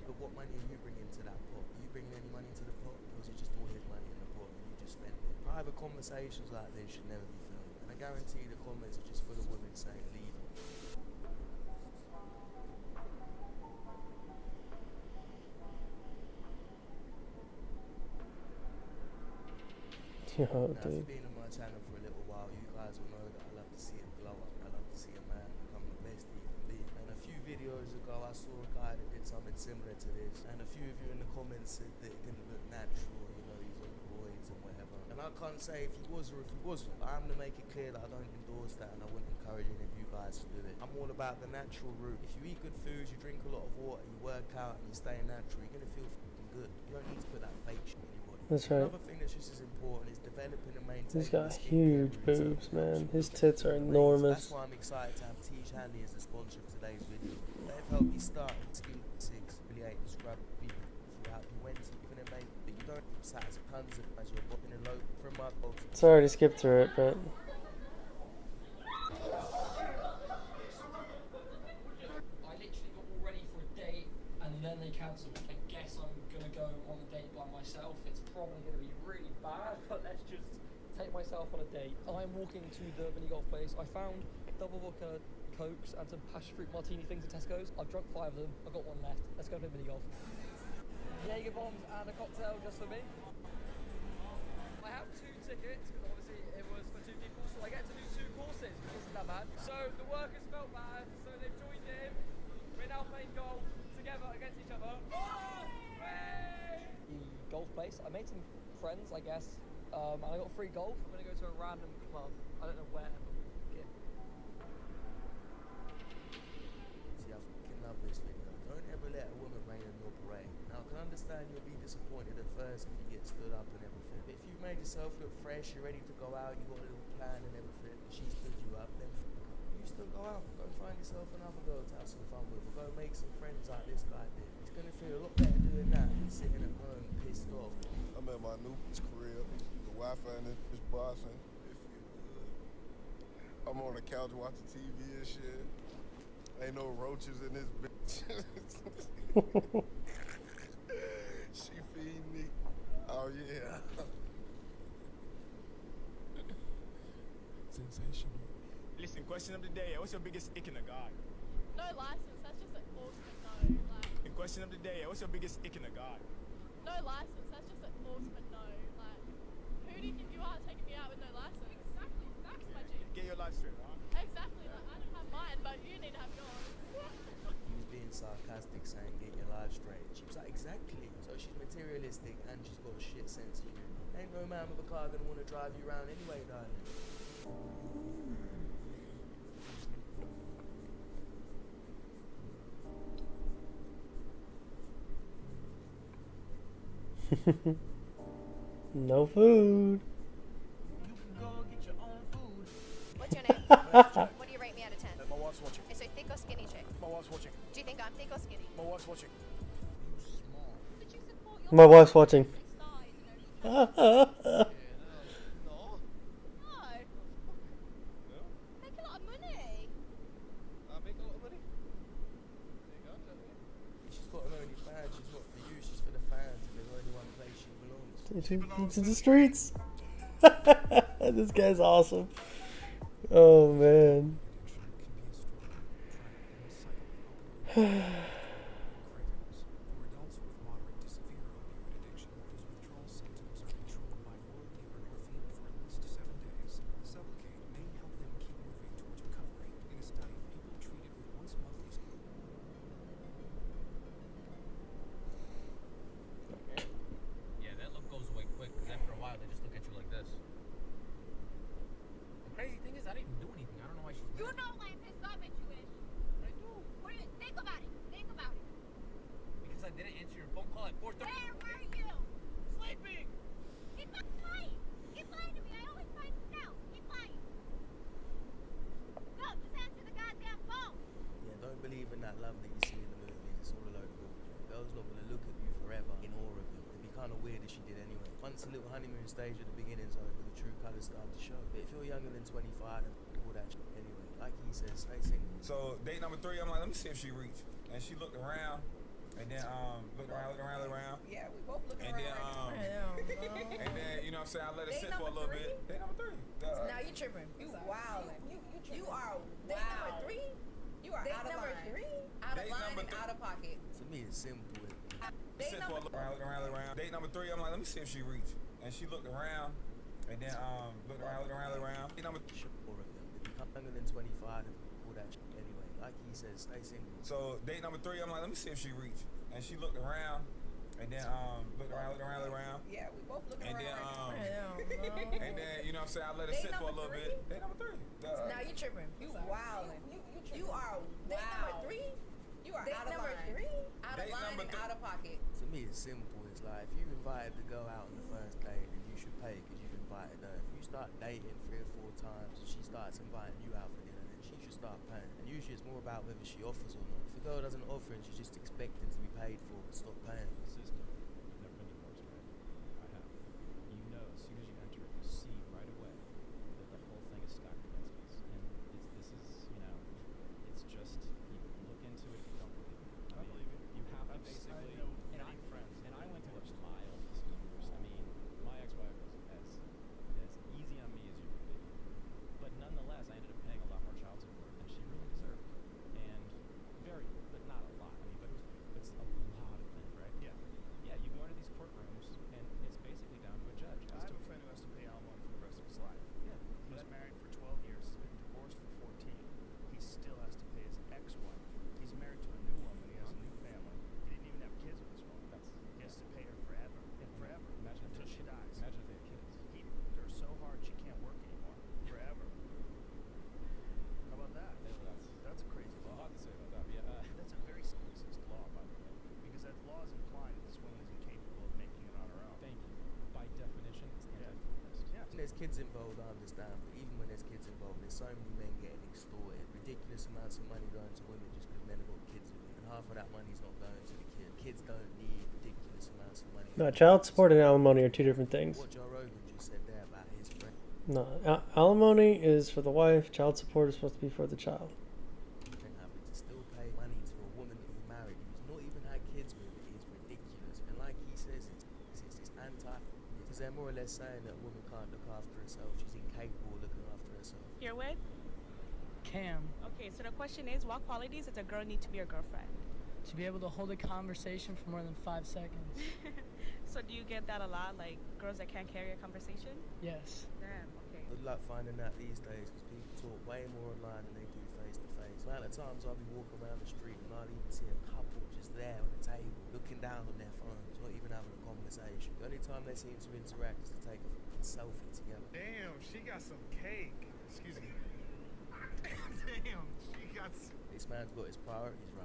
But what money are you bringing to that pot? Are you bringing any money to the pot? Or is it just all his money in the pot and you just spend it? Private conversations like this should never be filmed. And I guarantee the comments are just full of women saying leave him. yo, Now, if dude. you've been on my channel for a little while, you guys will know that I love to see him glow up. I love to see a man become the best he can be. And a few videos ago, I saw a guy that did something similar to this. And a few of you in the comments said that it didn't look natural, he's on boys and whatever. And I can't say if he was or if he wasn't. But I'm gonna make it clear that I don't endorse that and I wouldn't encourage any of you guys to do it. I'm all about the natural route. If you eat good foods, you drink a lot of water, you work out and you stay natural, you're gonna feel fucking good. You don't need to put that fake shit in your body. That's right. Another thing that's just as important is developing and maintaining. He's got a skincare huge routine. boobs, man. His tits are That's enormous. why I'm excited to have Tiege Hanley as the sponsor of today's video. They've helped me start Skin 6, really 8, Scrub B, for happy Wednesday, even a mate that you don't satisfy tons of as you're bopping a load from my box. Sorry to skip through it, but I literally got all ready for a date and then they cancelled. I guess I'm gonna go on a date by myself. It's probably gonna be really bad, but let's just take myself on a date. I'm walking to the mini golf place. I found double vodka Cokes and some passion fruit martini things at Tesco's. I've drunk 5 of them. I've got 1 left. Let's go play mini golf. Jaeger bombs and a cocktail just for me. I have 2 tickets because obviously it was for 2 people, so I get to do 2 courses, which isn't that bad. So the workers felt bad, so they've joined in. We're now playing golf together against each other. The golf place. I made some friends, I guess. And I got free golf. I'm gonna go to a random club. I don't know where. But See, I fucking love this video. Don't ever let a woman rain on your parade. Now, I can understand you'll be disappointed at first if you get stood up and everything. But if you've made yourself look fresh, you're ready to go out, you got a little plan and everything, she stood you up, then you still go out. Go find yourself another girl to have some fun with. Or go make some friends like this guy did. It's gonna feel a lot better doing that than sitting at home pissed off. I'm at my new crib. The Wi-Fi in this bitch bossing. It feel good. I'm on the couch watching TV and shit. Ain't no roaches in this bitch. She feed me. Oh yeah. Sensational. Listen, question of the day. What's your biggest ick in a guy? No license, that's just an ultimate no. Like, And question of the day. What's your biggest ick in a guy? no license, that's just an ultimate no. Like, who do you think you are taking me out with no license? Exactly, that's my G. Get your life straight, huh? Exactly, like, I don't have mine, but you need to have yours. He was being sarcastic, saying get your life straight. She was like, exactly. So she's materialistic and she's got a shit sense of humor. Ain't no man with a car gonna wanna drive you around anyway, darling. No food. What's your name? What do you rate me out of 10? My wife's watching. Is it thick or skinny chick? My wife's watching. Do you think I'm thick or skinny? My wife's watching. My wife's watching. No. Make a lot of money. Make a lot of money. She's got an only fan, she's not for you, she's for the fans, and there's only one place she belongs. To the streets. This guy's awesome. Oh man. Yeah, that look goes away quick because after a while they just look at you like this. The crazy thing is I didn't even do anything. I don't know why she's. You know I'm pissed off at you, Ish. What I do? What do you think about it? Think about it. Because I didn't answer your phone call at 4:30. Where were you? Sleeping. Keep lying. Keep lying to me. I always find out. Keep lying. No, just answer the goddamn phone. Yeah, don't believe in that love that you see in the movies. It's all a load of bullshit. Girl's not gonna look at you forever in awe of you. It'd be kind of weird if she did anyway. Once a little honeymoon stage at the beginning's over, the true colours start to show. But if you're younger than 25, then all that shit anyway. Like he says, stay single. So date number 3, I'm like, let me see if she reached. And she looked around, and then looked around. Yeah, we both looking And then around. and then you know what I'm saying, I let it Date sit for a number little 3? bit. Date number 3. Now you tripping. You wildin'. You are Date number 3? You are Date out of number line. 3? Out of Date line number and 3. out of pocket. To me, it's simple. Date Sit for a number little around. Date number 3, I'm like, let me see if she reached. And she looked around, and then looked around. Date number Sure of them. If you come younger than 25, then all that shit anyway. Like he says, stay single. So date number 3, I'm like, let me see if she reached. And she looked around, and then looked around. Yeah, we both looking And then around. and then you know what I'm saying, I let it Date sit for a number little 3? bit. Date number 3. Now you tripping. You wildin'. You are date number 3? You are Date out of number line. 3? Out of Date line number and 3. out of pocket. To me, it's simple. It's like if you invited the girl out on the first date, then you should pay because you've invited her. If you start dating 3 or 4 times and she starts inviting you out for dinner, then she should start paying. And usually it's more about whether she offers or not. If a girl doesn't offer and she's just expecting to be paid for, stop paying. System. You've never been divorced, right? I have. You know, as soon as you enter it, you see right away that the whole thing is stacked against us. And this is, you know, it's just, you look into it, you don't believe it. I mean, you have to basically, and I went through the mildest numbers. I mean, my ex-wife was as easy on me as you could be. But nonetheless, I ended up paying a lot more child support than she really deserved. And very, but not a lot. I mean, but it's a lot of things, right? Yeah. kids involved, I understand, but even when there's kids involved, there's so many men getting extorted, ridiculous amounts of money going to women just because men have got kids with it, and half of that money's not going to the kid. Kids don't need ridiculous amounts of money. No, child support and alimony are two different things. What Joe Rogan just said there about his friend. No, alimony is for the wife. Child support is supposed to be for the child. And having to still pay money to a woman that he married who's not even had kids with is ridiculous. And like he says, it's anti. Because they're more or less saying that a woman can't look after herself. She's incapable of looking after herself. You're with? Cam. Okay, so the question is, what qualities does a girl need to be your girlfriend? To be able to hold a conversation for more than 5 seconds. So do you get that a lot, like girls that can't carry a conversation? Yes. Damn, okay. Good luck finding that these days because people talk way more online than they do face to face. The amount of times I'll be walking around the street and I'll even see a couple just there on the table looking down on their phones, not even having a conversation. The only time they seem to interact is to take a fucking selfie together. Damn, she got some cake. Excuse me. Damn, she got some. This man's got his priorities right.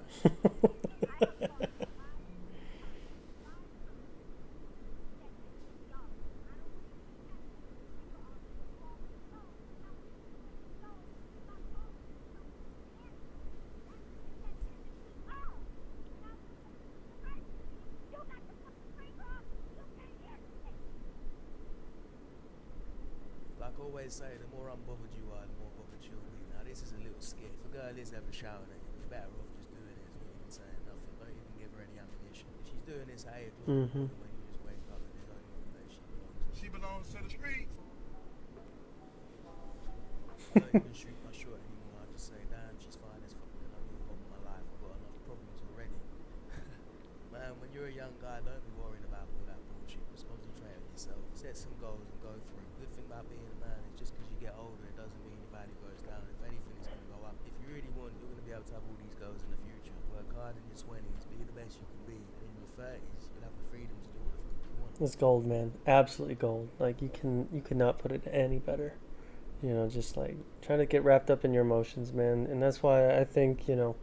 Like I always say, the more unbothered you are, the more bothered she'll be. Now this is a little scary. If a girl is ever shouting at you, you're better off just doing it, not even saying nothing. Don't even give her any ammunition. If she's doing this at 8 o'clock, when you just wake up and there's only one place she belongs. She belongs to the streets. I don't even shoot my shot anymore. I just say, damn, she's fine as fuck. I don't even bother my life. I've got enough problems already. Man, when you're a young guy, don't be worrying about all that bullshit. Just concentrate on yourself. Set some goals and go for it. Good thing about being a man is just because you get older, it doesn't mean your value goes down. If anything, it's going to go up. If you really want, you're going to be able to have all these goals in the future. Work hard in your 20s, be the best you can be. And in your 30s, you'll have the freedom to do what the fuck you want. It's gold, man. Absolutely gold. Like you could not put it any better. You know, just like trying to get wrapped up in your emotions, man. And that's why I think, you know,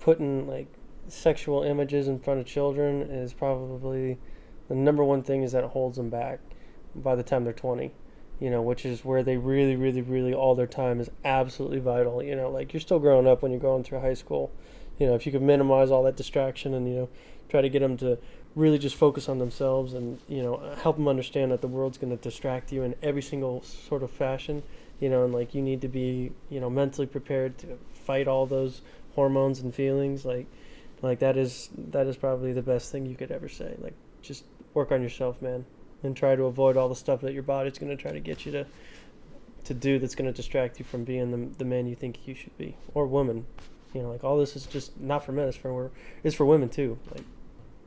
putting like sexual images in front of children is probably the number one thing is that it holds them back by the time they're 20, you know, which is where they really, really, really all their time is absolutely vital. You know, like you're still growing up when you're going through high school. You know, if you could minimize all that distraction and, you know, try to get them to really just focus on themselves and, you know, help them understand that the world's going to distract you in every single sort of fashion, you know, and like you need to be, you know, mentally prepared to fight all those hormones and feelings. Like that is probably the best thing you could ever say. Like just work on yourself, man, and try to avoid all the stuff that your body's going to try to get you to do that's going to distract you from being the man you think you should be, or woman. You know, like all this is just not for men, it's for women too. Like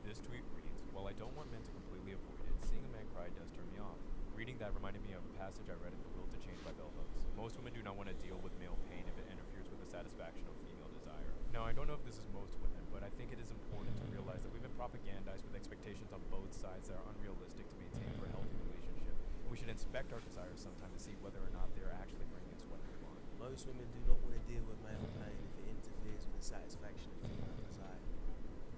this tweet reads, while I don't want men to completely avoid it, seeing a man cry does turn me off. Reading that reminded me of a passage I read in The Will to Change by Bell Hooks. Most women do not want to deal with male pain if it interferes with the satisfaction of female desire. Now, I don't know if this is most women, but I think it is important to realize that we've been propagandized with expectations on both sides that are unrealistic to maintain for a healthy relationship. We should inspect our desires sometime to see whether or not they're actually bringing us what we want. Most women do not want to deal with male pain if it interferes with the satisfaction of female desire.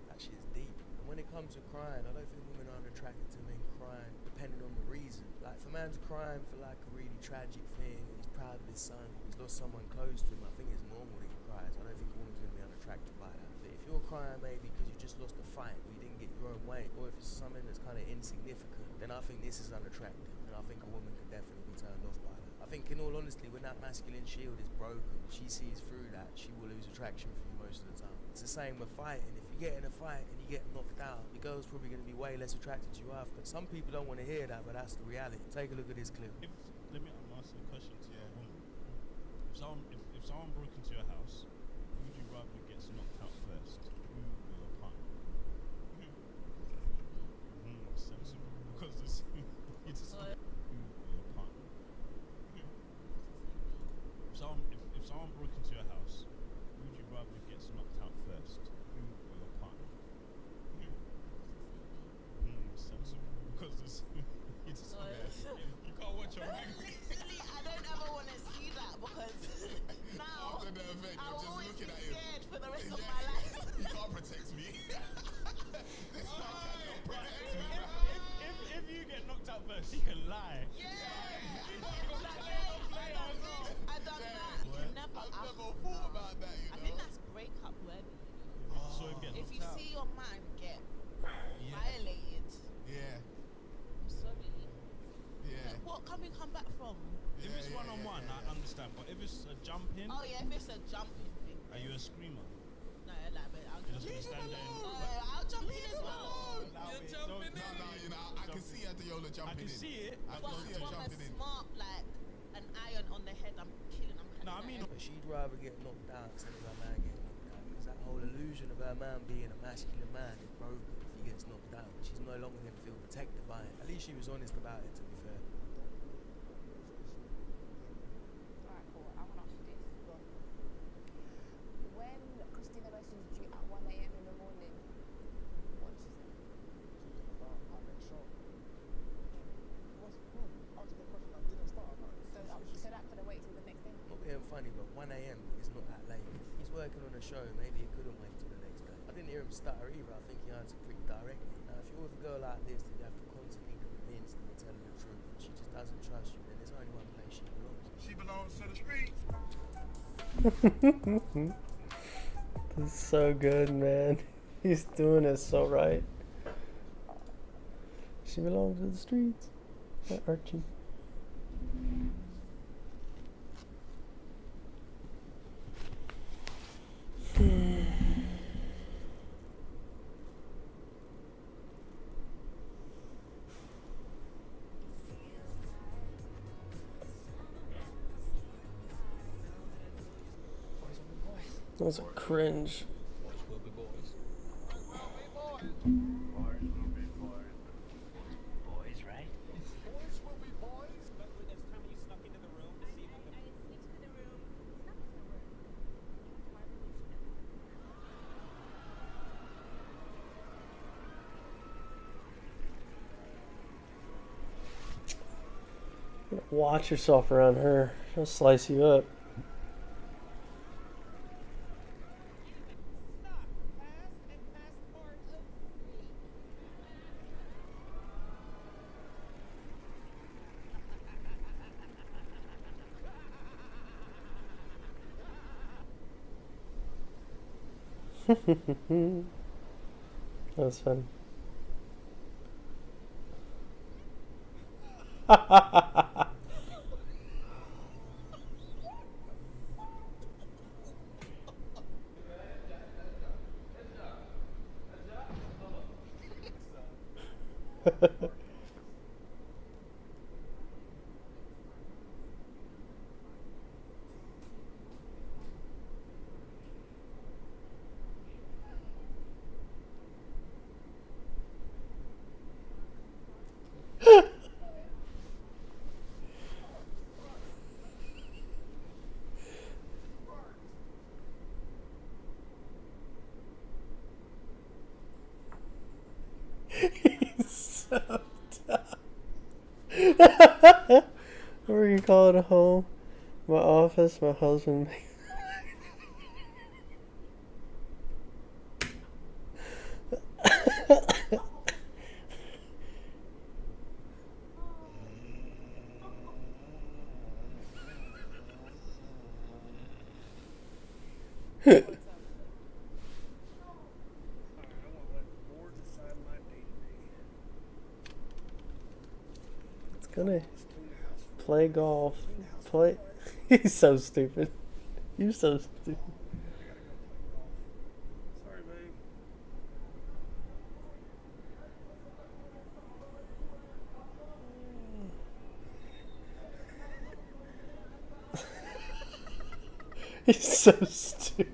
That shit is deep. And when it comes to crying, I don't think women aren't attracted to men crying depending on the reason. Like if a man's crying for like a really tragic thing, he's proud of his son, he's lost someone close to him, I think it's normal that he cries. I don't think a woman's going to be unattracted by that. But if you're crying maybe because you just lost a fight or you didn't get your own way, or if it's something that's kind of insignificant, then I think this is unattractive. And I think a woman can definitely be turned off by that. I think in all honesty, when that masculine shield is broken, she sees through that, she will lose attraction for you most of the time. It's the same with fighting. If you get in a fight and you get knocked out, your girl's probably going to be way less attracted to you after. Some people don't want to hear that, but that's the reality. Take a look at this clip. Let me ask a question to your woman. If someone broke into your house, who would you rather gets knocked out first? Who or your partner? Sensible. Because this, it's who or your partner? If someone broke into your house, who would you rather gets knocked out first? Who or your partner? Sensible. Because this, it's you can't watch your movie. Literally, I don't ever want to see that because now After the event, I'll you're just always be looking at him. scared for the rest of my life. You can't protect me. This man cannot protect me. If you get knocked out first, you can lie. Yeah. thought about that, you know. I think that's breakup worthy. So if If you see your man get violated, Yeah. I'm sorry. Yeah. Like, what can we come back from? If it's one-on-one, I understand. But if it's a jumping, Oh yeah, if it's a jumping thing. are you a screamer? No, like, but I'll You're jump just in. gonna stand there and I'll jump in as well. You're jumping in. No, you know, I can see Adeola jumping in. I can see it. I can see her From a jumping in. smart, like, an iron on the head, I'm killing, I'm No, I mean, But she'd rather get knocked down instead of her man getting knocked down. Because that whole illusion of her man being a masculine man is broken if he gets knocked down. She's no longer going to feel protected by it. At least she was honest about it, to be fair. Alright, cool. I want to ask you this. Go on. When Christina messaged you at 1 a.m. in the morning, what did she say? Talking about our next show. What's wrong? Answer the question. I didn't start. So that could have waited till the next day. Not being funny, but 1 a.m. is not that late. If he's working on a show, maybe he couldn't wait till the next day. I didn't hear him stutter either. I think he answered pretty directly. Now, if you're with a girl like this, then you have to constantly convince that you're telling the truth, and she just doesn't trust you, then there's only one place she belongs. She belongs to the streets. This is so good, man. He's doing it so right. She belongs to the streets. That Archie. That was a cringe. Boys will be boys. Boys, right? Boys will be boys. But it's time you snuck into the room to see what the... I sneaked into the room. Snuck into the room. My Watch yourself around her. She'll slice you up. That was fun. He's so dumb. We're gonna call it a home. My office, my husband. It's gonna play golf. Play. He's so stupid. You're so stupid. Sorry, babe. He's so stupid.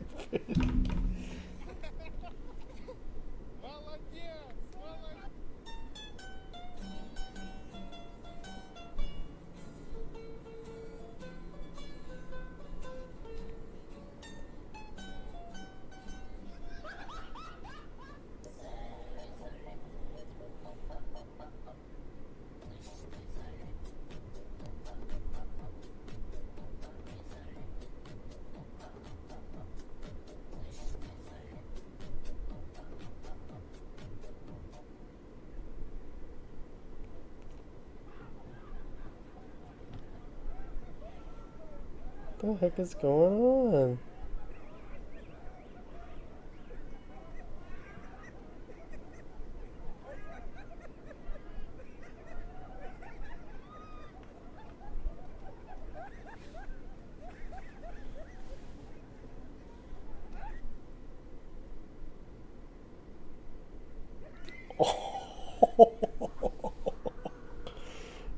The heck is going on?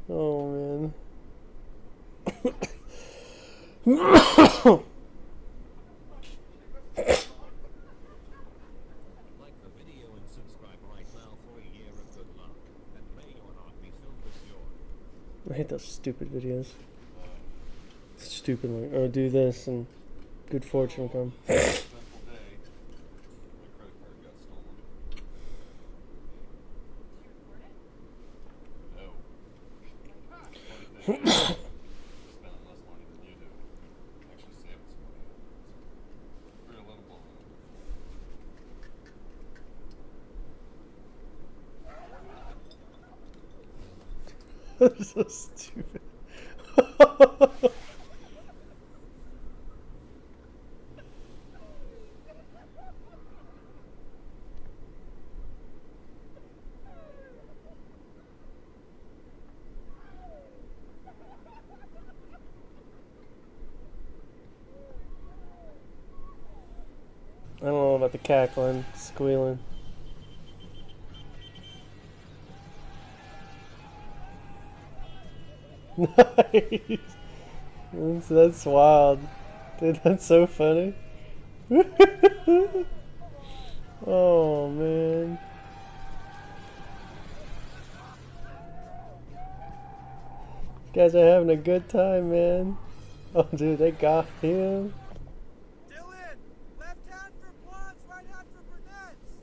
Oh man. Like the video and subscribe right now for a year of good luck, and may your heart be filled with joy. I hate those stupid videos. Stupid like, oh, do this and good fortune will come. That's so stupid. I don't know about the cackling, squealing. Nice. That's wild. Dude, that's so funny. Oh man. You guys are having a good time, man. Oh dude, they got him. Dylan! Left hand for blondes, right hand for brunettes!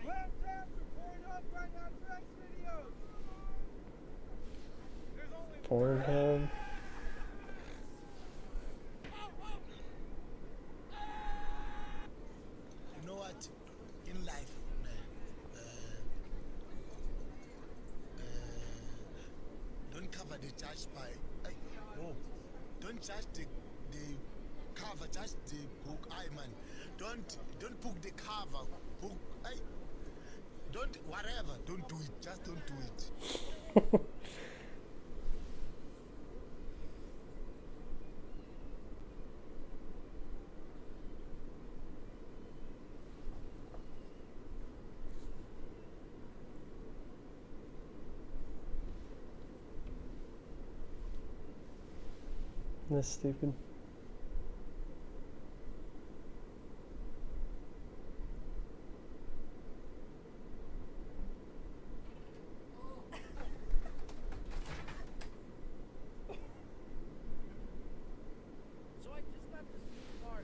Left hand for Pornhub, right hand for X videos! There's only Pornhub. You know what? In life, don't cover the judge by. No, don't judge the cover, judge the book. Man, don't book the cover. Book. Don't whatever. Don't do it. Just don't do it. That's stupid. So I just got this new car.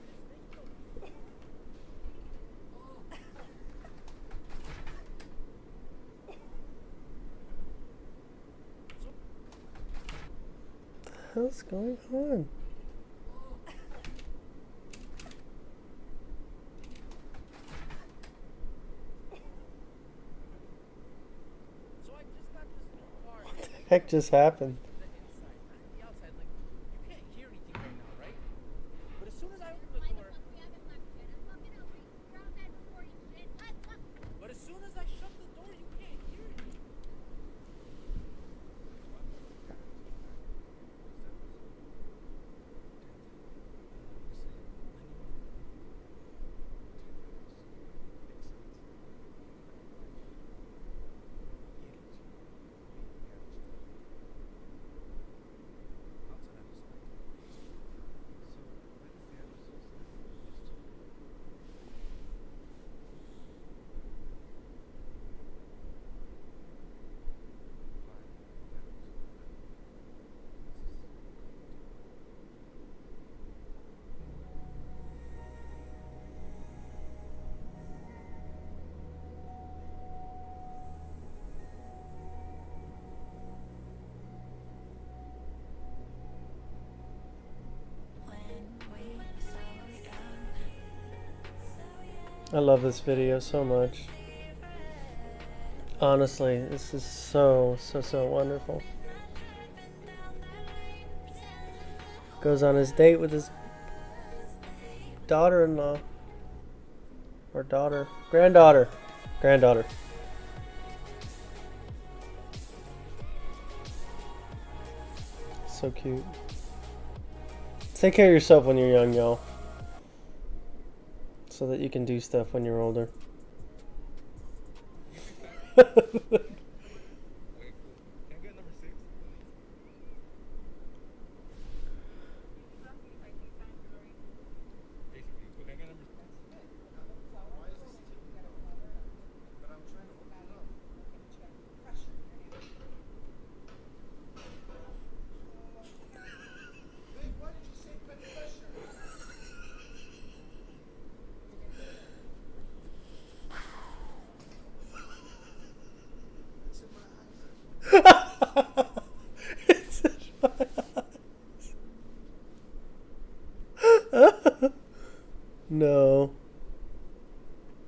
What the hell's going on? So I just got this new car. What the heck just happened? The outside, like, you can't hear anything right now, right? But as soon as I open the door. But as soon as I shut the door, you can't hear it. I love this video so much. Honestly, this is so wonderful. Goes on his date with his daughter-in-law. Or daughter. Granddaughter. Granddaughter. So cute. Take care of yourself when you're young, y'all. So that you can do stuff when you're older. No.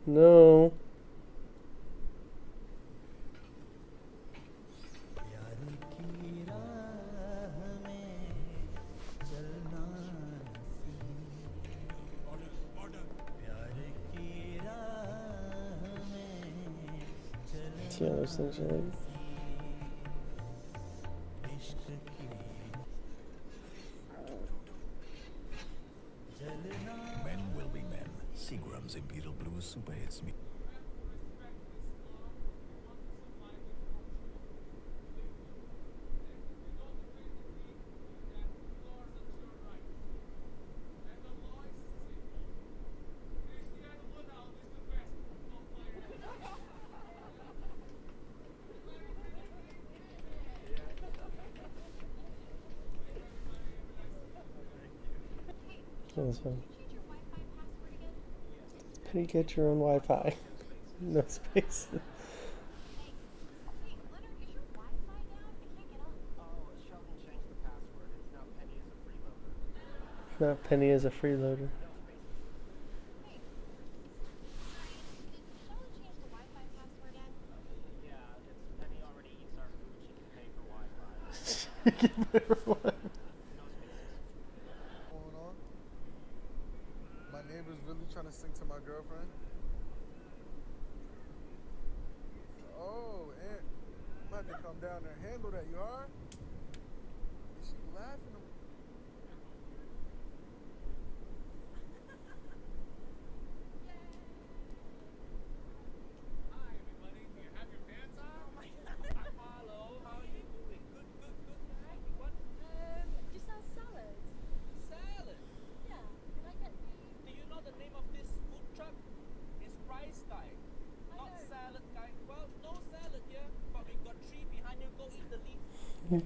No. See how those things are like? Men will be men. Seagram's Imperial Blue Super Hits me. That's fine. Penny, get your own Wi-Fi. No space. Not Penny as a freeloader. You can pay for Wi-Fi. My neighbor's really trying to sing to my girlfriend. Oh, Aunt, I'm about to come down there and handle that, you are? Is she laughing?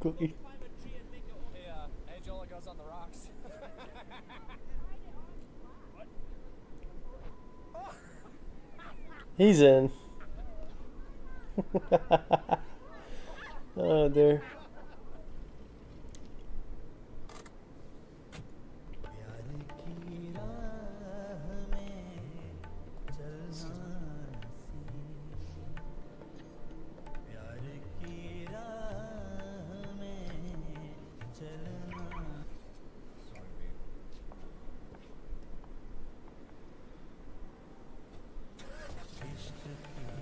Go eat. Hey, Joel, it goes on the rocks. He's in. Oh dear.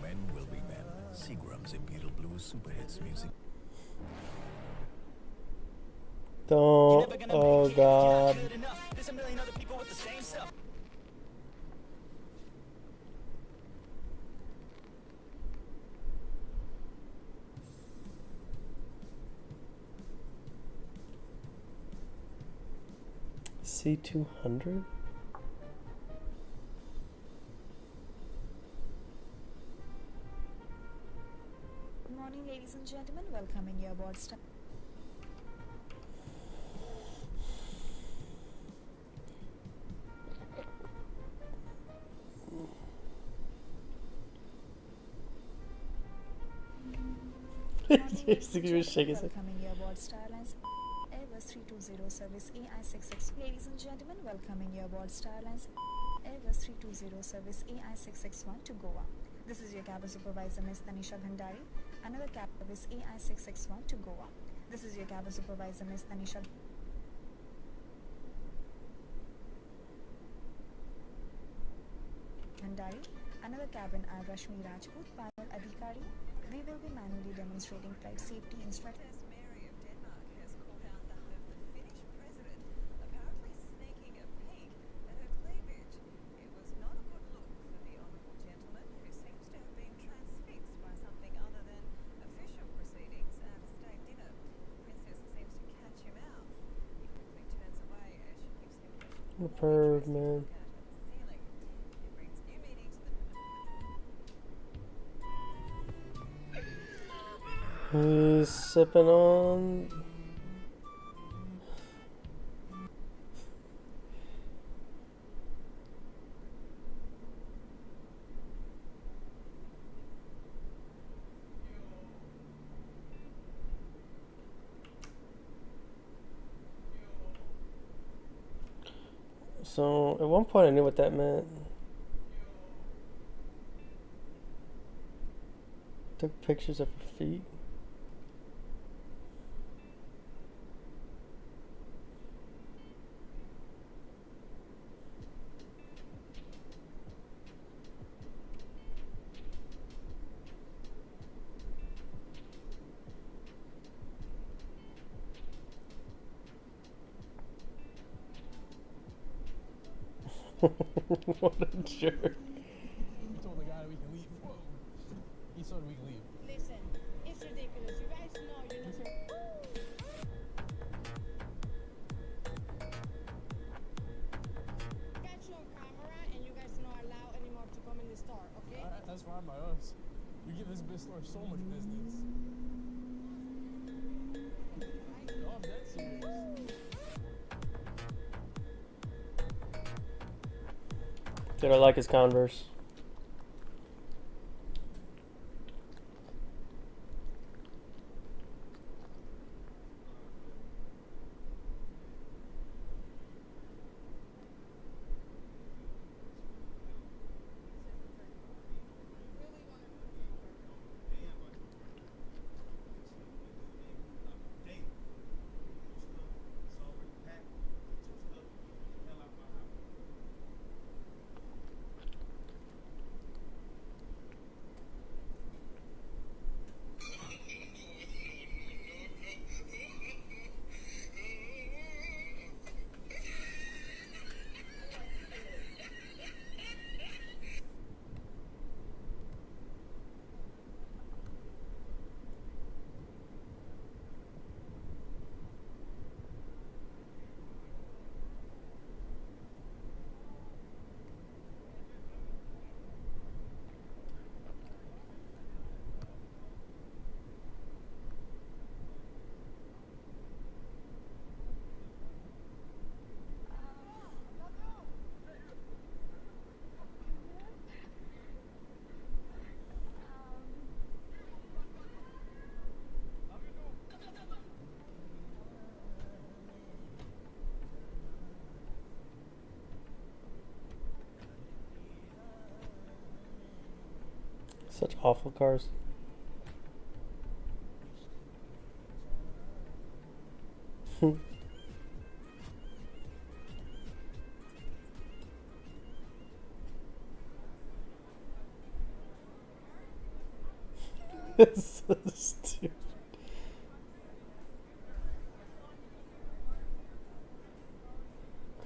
Men will be men. Seagram's Imperial Blue Super Hits music. Don't. Oh God. There's a million other people with the same stuff. C200? Good morning, ladies and gentlemen. Welcome in your board staff. He was shaking his head. Welcome in your board Star Alliance Airbus 320 service AI66. Ladies and gentlemen, welcome in your board Star Alliance Airbus 320 service AI661 to Goa. This is your cabin supervisor, Ms. Tanisha Bhandari. Another cab service AI661 to Goa. This is your cabin supervisor, Ms. Tanisha Bhandari. Another cabin are Rashmi Rajput, Payal Adhikari. We will be manually demonstrating flight safety instructions. What a perv, man. He's sipping on. So, at one point I knew what that meant. Took pictures of her feet. What a jerk. We told the guy we can leave. Whoa. He told we can leave. Listen, it's ridiculous. You guys know you're not supposed. Got you on camera, and you guys not allowed anymore to come in the store, okay? Alright, that's fine by us. We give this bitch store so much business. No, I'm dead serious. Dude, I like his Converse. Such awful cars. It's so stupid.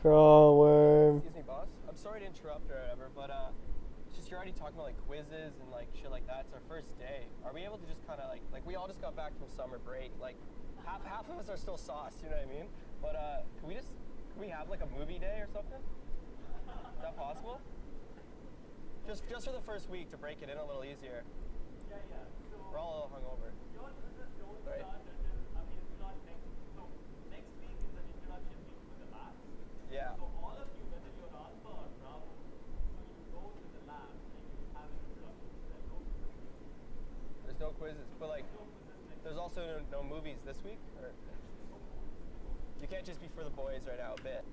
Crawl worm. Excuse me, boss. I'm sorry to interrupt or whatever, but it's just you're already talking about like quizzes and like shit like that. It's our first day. Are we able to just kind of like we all just got back from summer break? Like half of us are still sauced, you know what I mean? But can we have like a movie day or something? Is that possible? Just for the first week to break it in a little easier. Yeah. So we're all a little hungover. Right. Next week is an introduction week with the labs. Yeah. So all of you, whether you're Alpha or Bravo, so you go to the lab and you have an introduction. There's no quizzes, but like, there's also no movies this week, or you can't just be for the boys right now a bit.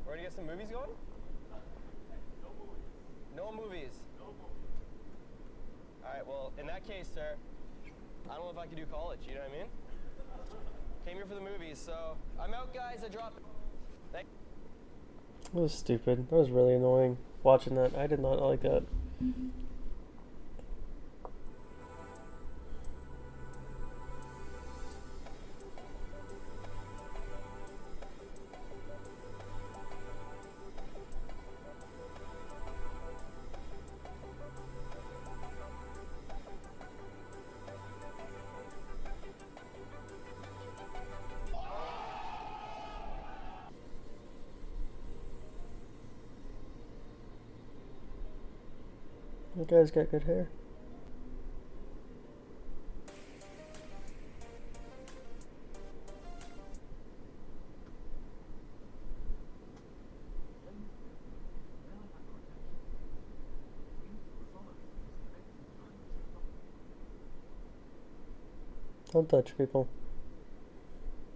Ready to get some movies going? No movies. Alright, well, in that case, sir, I don't know if I could do college, you know what I mean? Came here for the movies, so I'm out, guys. I dropped. Thank That was stupid. That was really annoying watching that. I did not like that. That guy's got good hair. Don't touch people.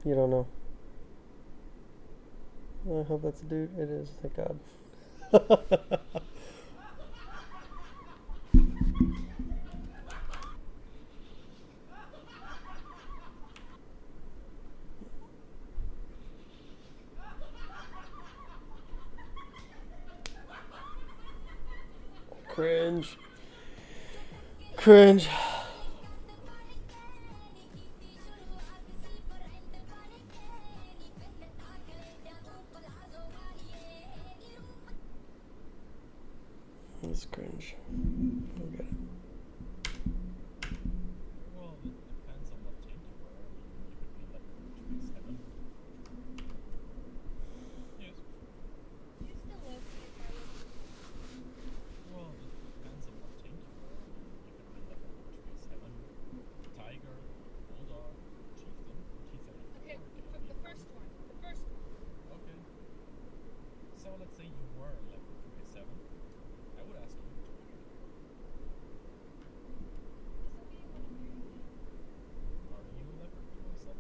You don't know. I hope that's a dude. It is, thank God. Cringe. Cringe. It's cringe. I get it. Well, it depends on what team you were. I mean, you could be level 27. Yes. You still live here, Well, it depends on what team you were. I mean, you could be level 27. Tiger, Bulldog, Chieftain, Chieftain. Okay, the first one. The first one. Okay. So let's say you were level 27. I would ask you to join. Are you level 27?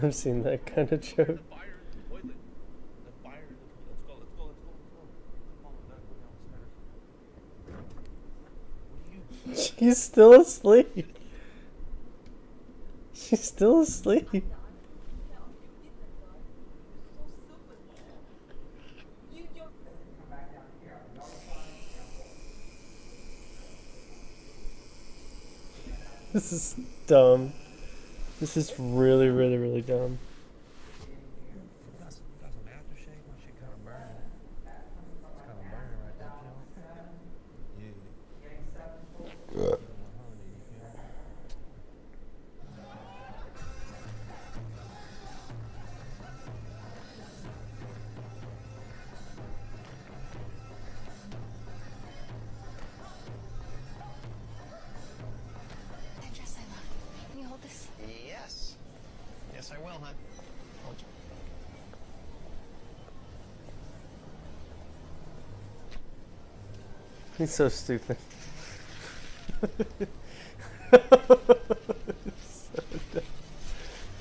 I've seen that kind of joke. She's still asleep. She's still asleep. This is dumb. This is really, really, really dumb. Got some aftershave. My shit kind of burning. It's kind of burning right there. Yeah. That dress I love. Can you hold this? Yes. Yes, I will, huh? Hold you. He's so stupid.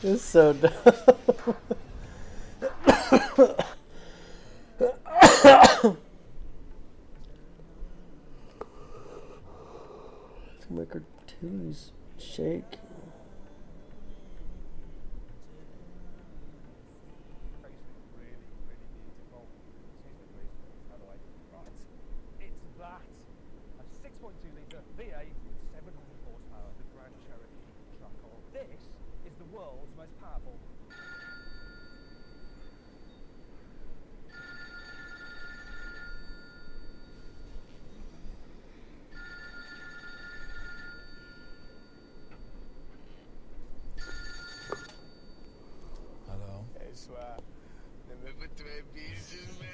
It's so dumb. To make her titties shake. It's that. A 6.2 litre V8 with 700 horsepower, the Grand Cherokee Trackle. This is the world's most powerful. Hello. Hey, Swag. Remember 2 pieces, man?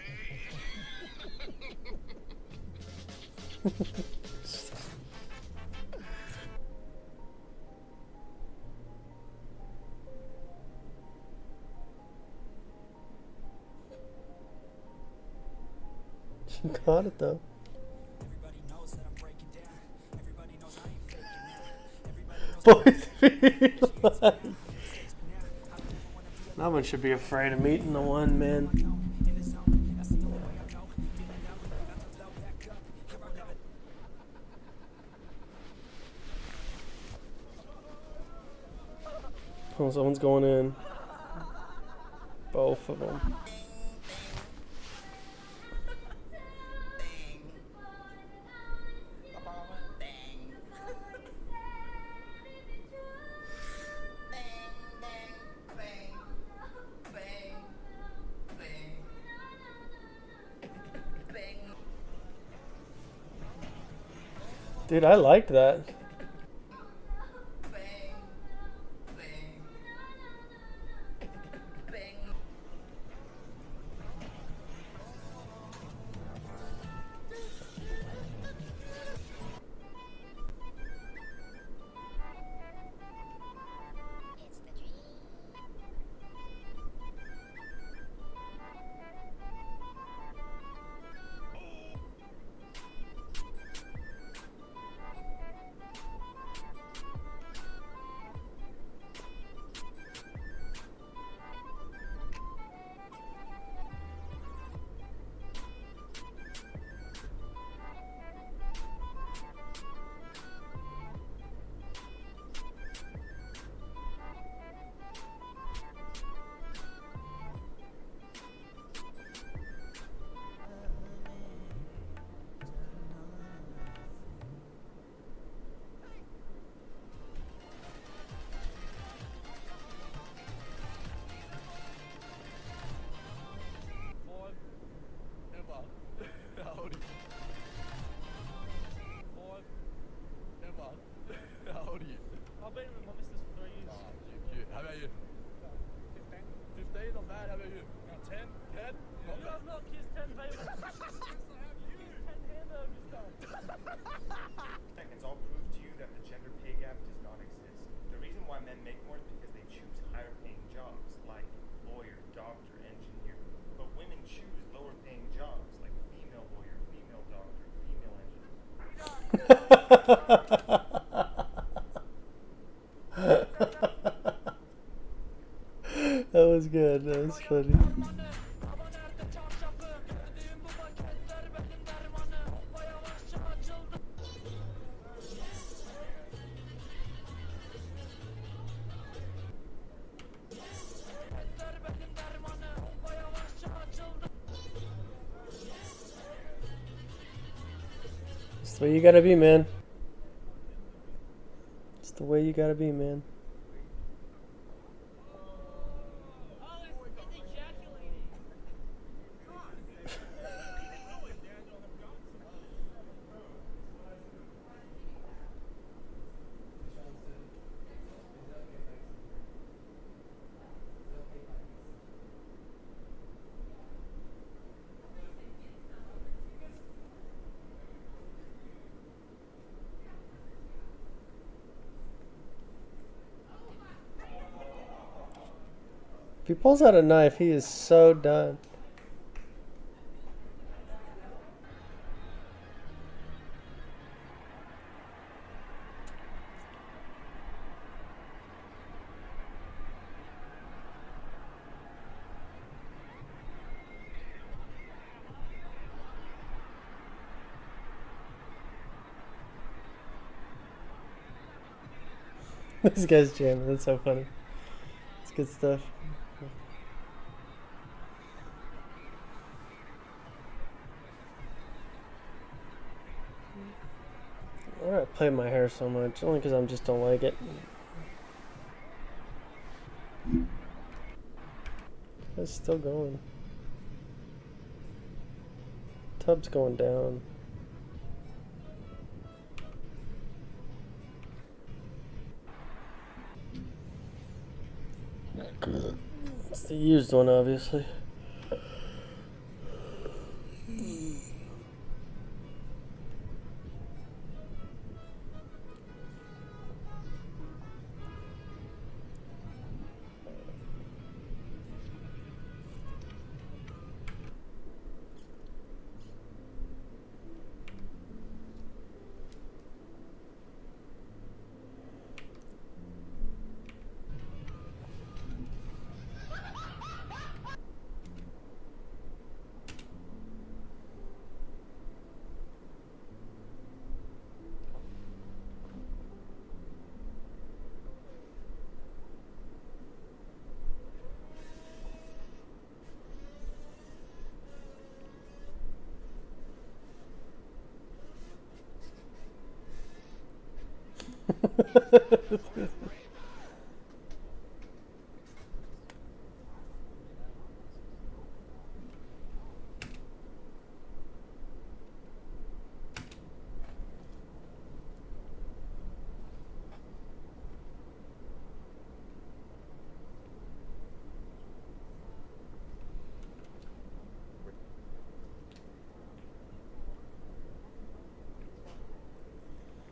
She got it though. Everybody knows that I'm breaking down. Everybody knows I Boys be like. No one should be afraid of meeting the one, man. Oh, someone's going in. Both of them. Dude, I liked that. Seconds, I'll prove to you that the gender pay gap does not exist. The reason why men make more is because they choose higher paying jobs like lawyer, doctor, engineer. But women choose lower paying jobs like female lawyer, female doctor, female engineer. That was good. That was funny. It's the way you gotta be, man. It's the way you gotta be, man. If he pulls out a knife, he is so done. This guy's jamming. That's so funny. It's good stuff. Why do I play my hair so much? Only because I just don't like it. It's still going. Tub's going down. It's the used one, obviously.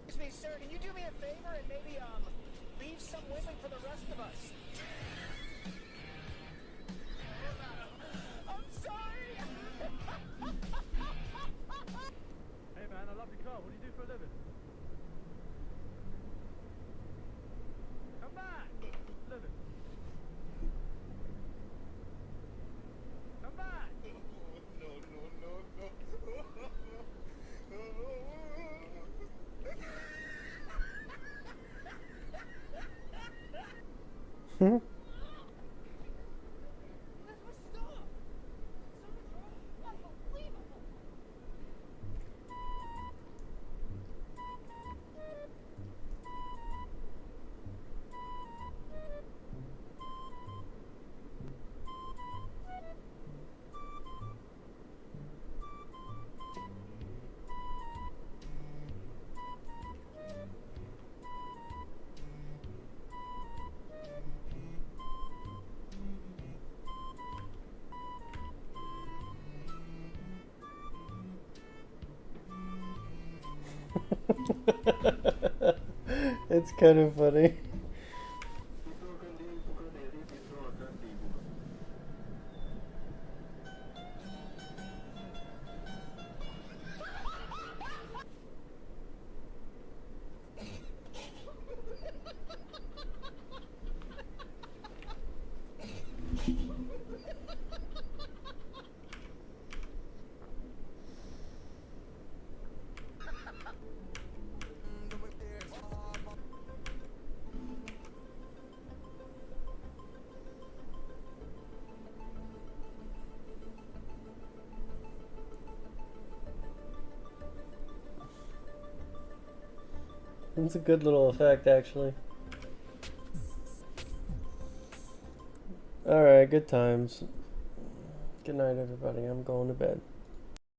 Excuse me, sir, can you do me a favor and maybe, leave some women for the rest of us? I'm sorry! Hey man, I love your car. What do you do for a living? Come back! Living. Come back! Hmm? It's kind of funny. It's a good little effect, actually. Alright, good times. Good night, everybody. I'm going to bed.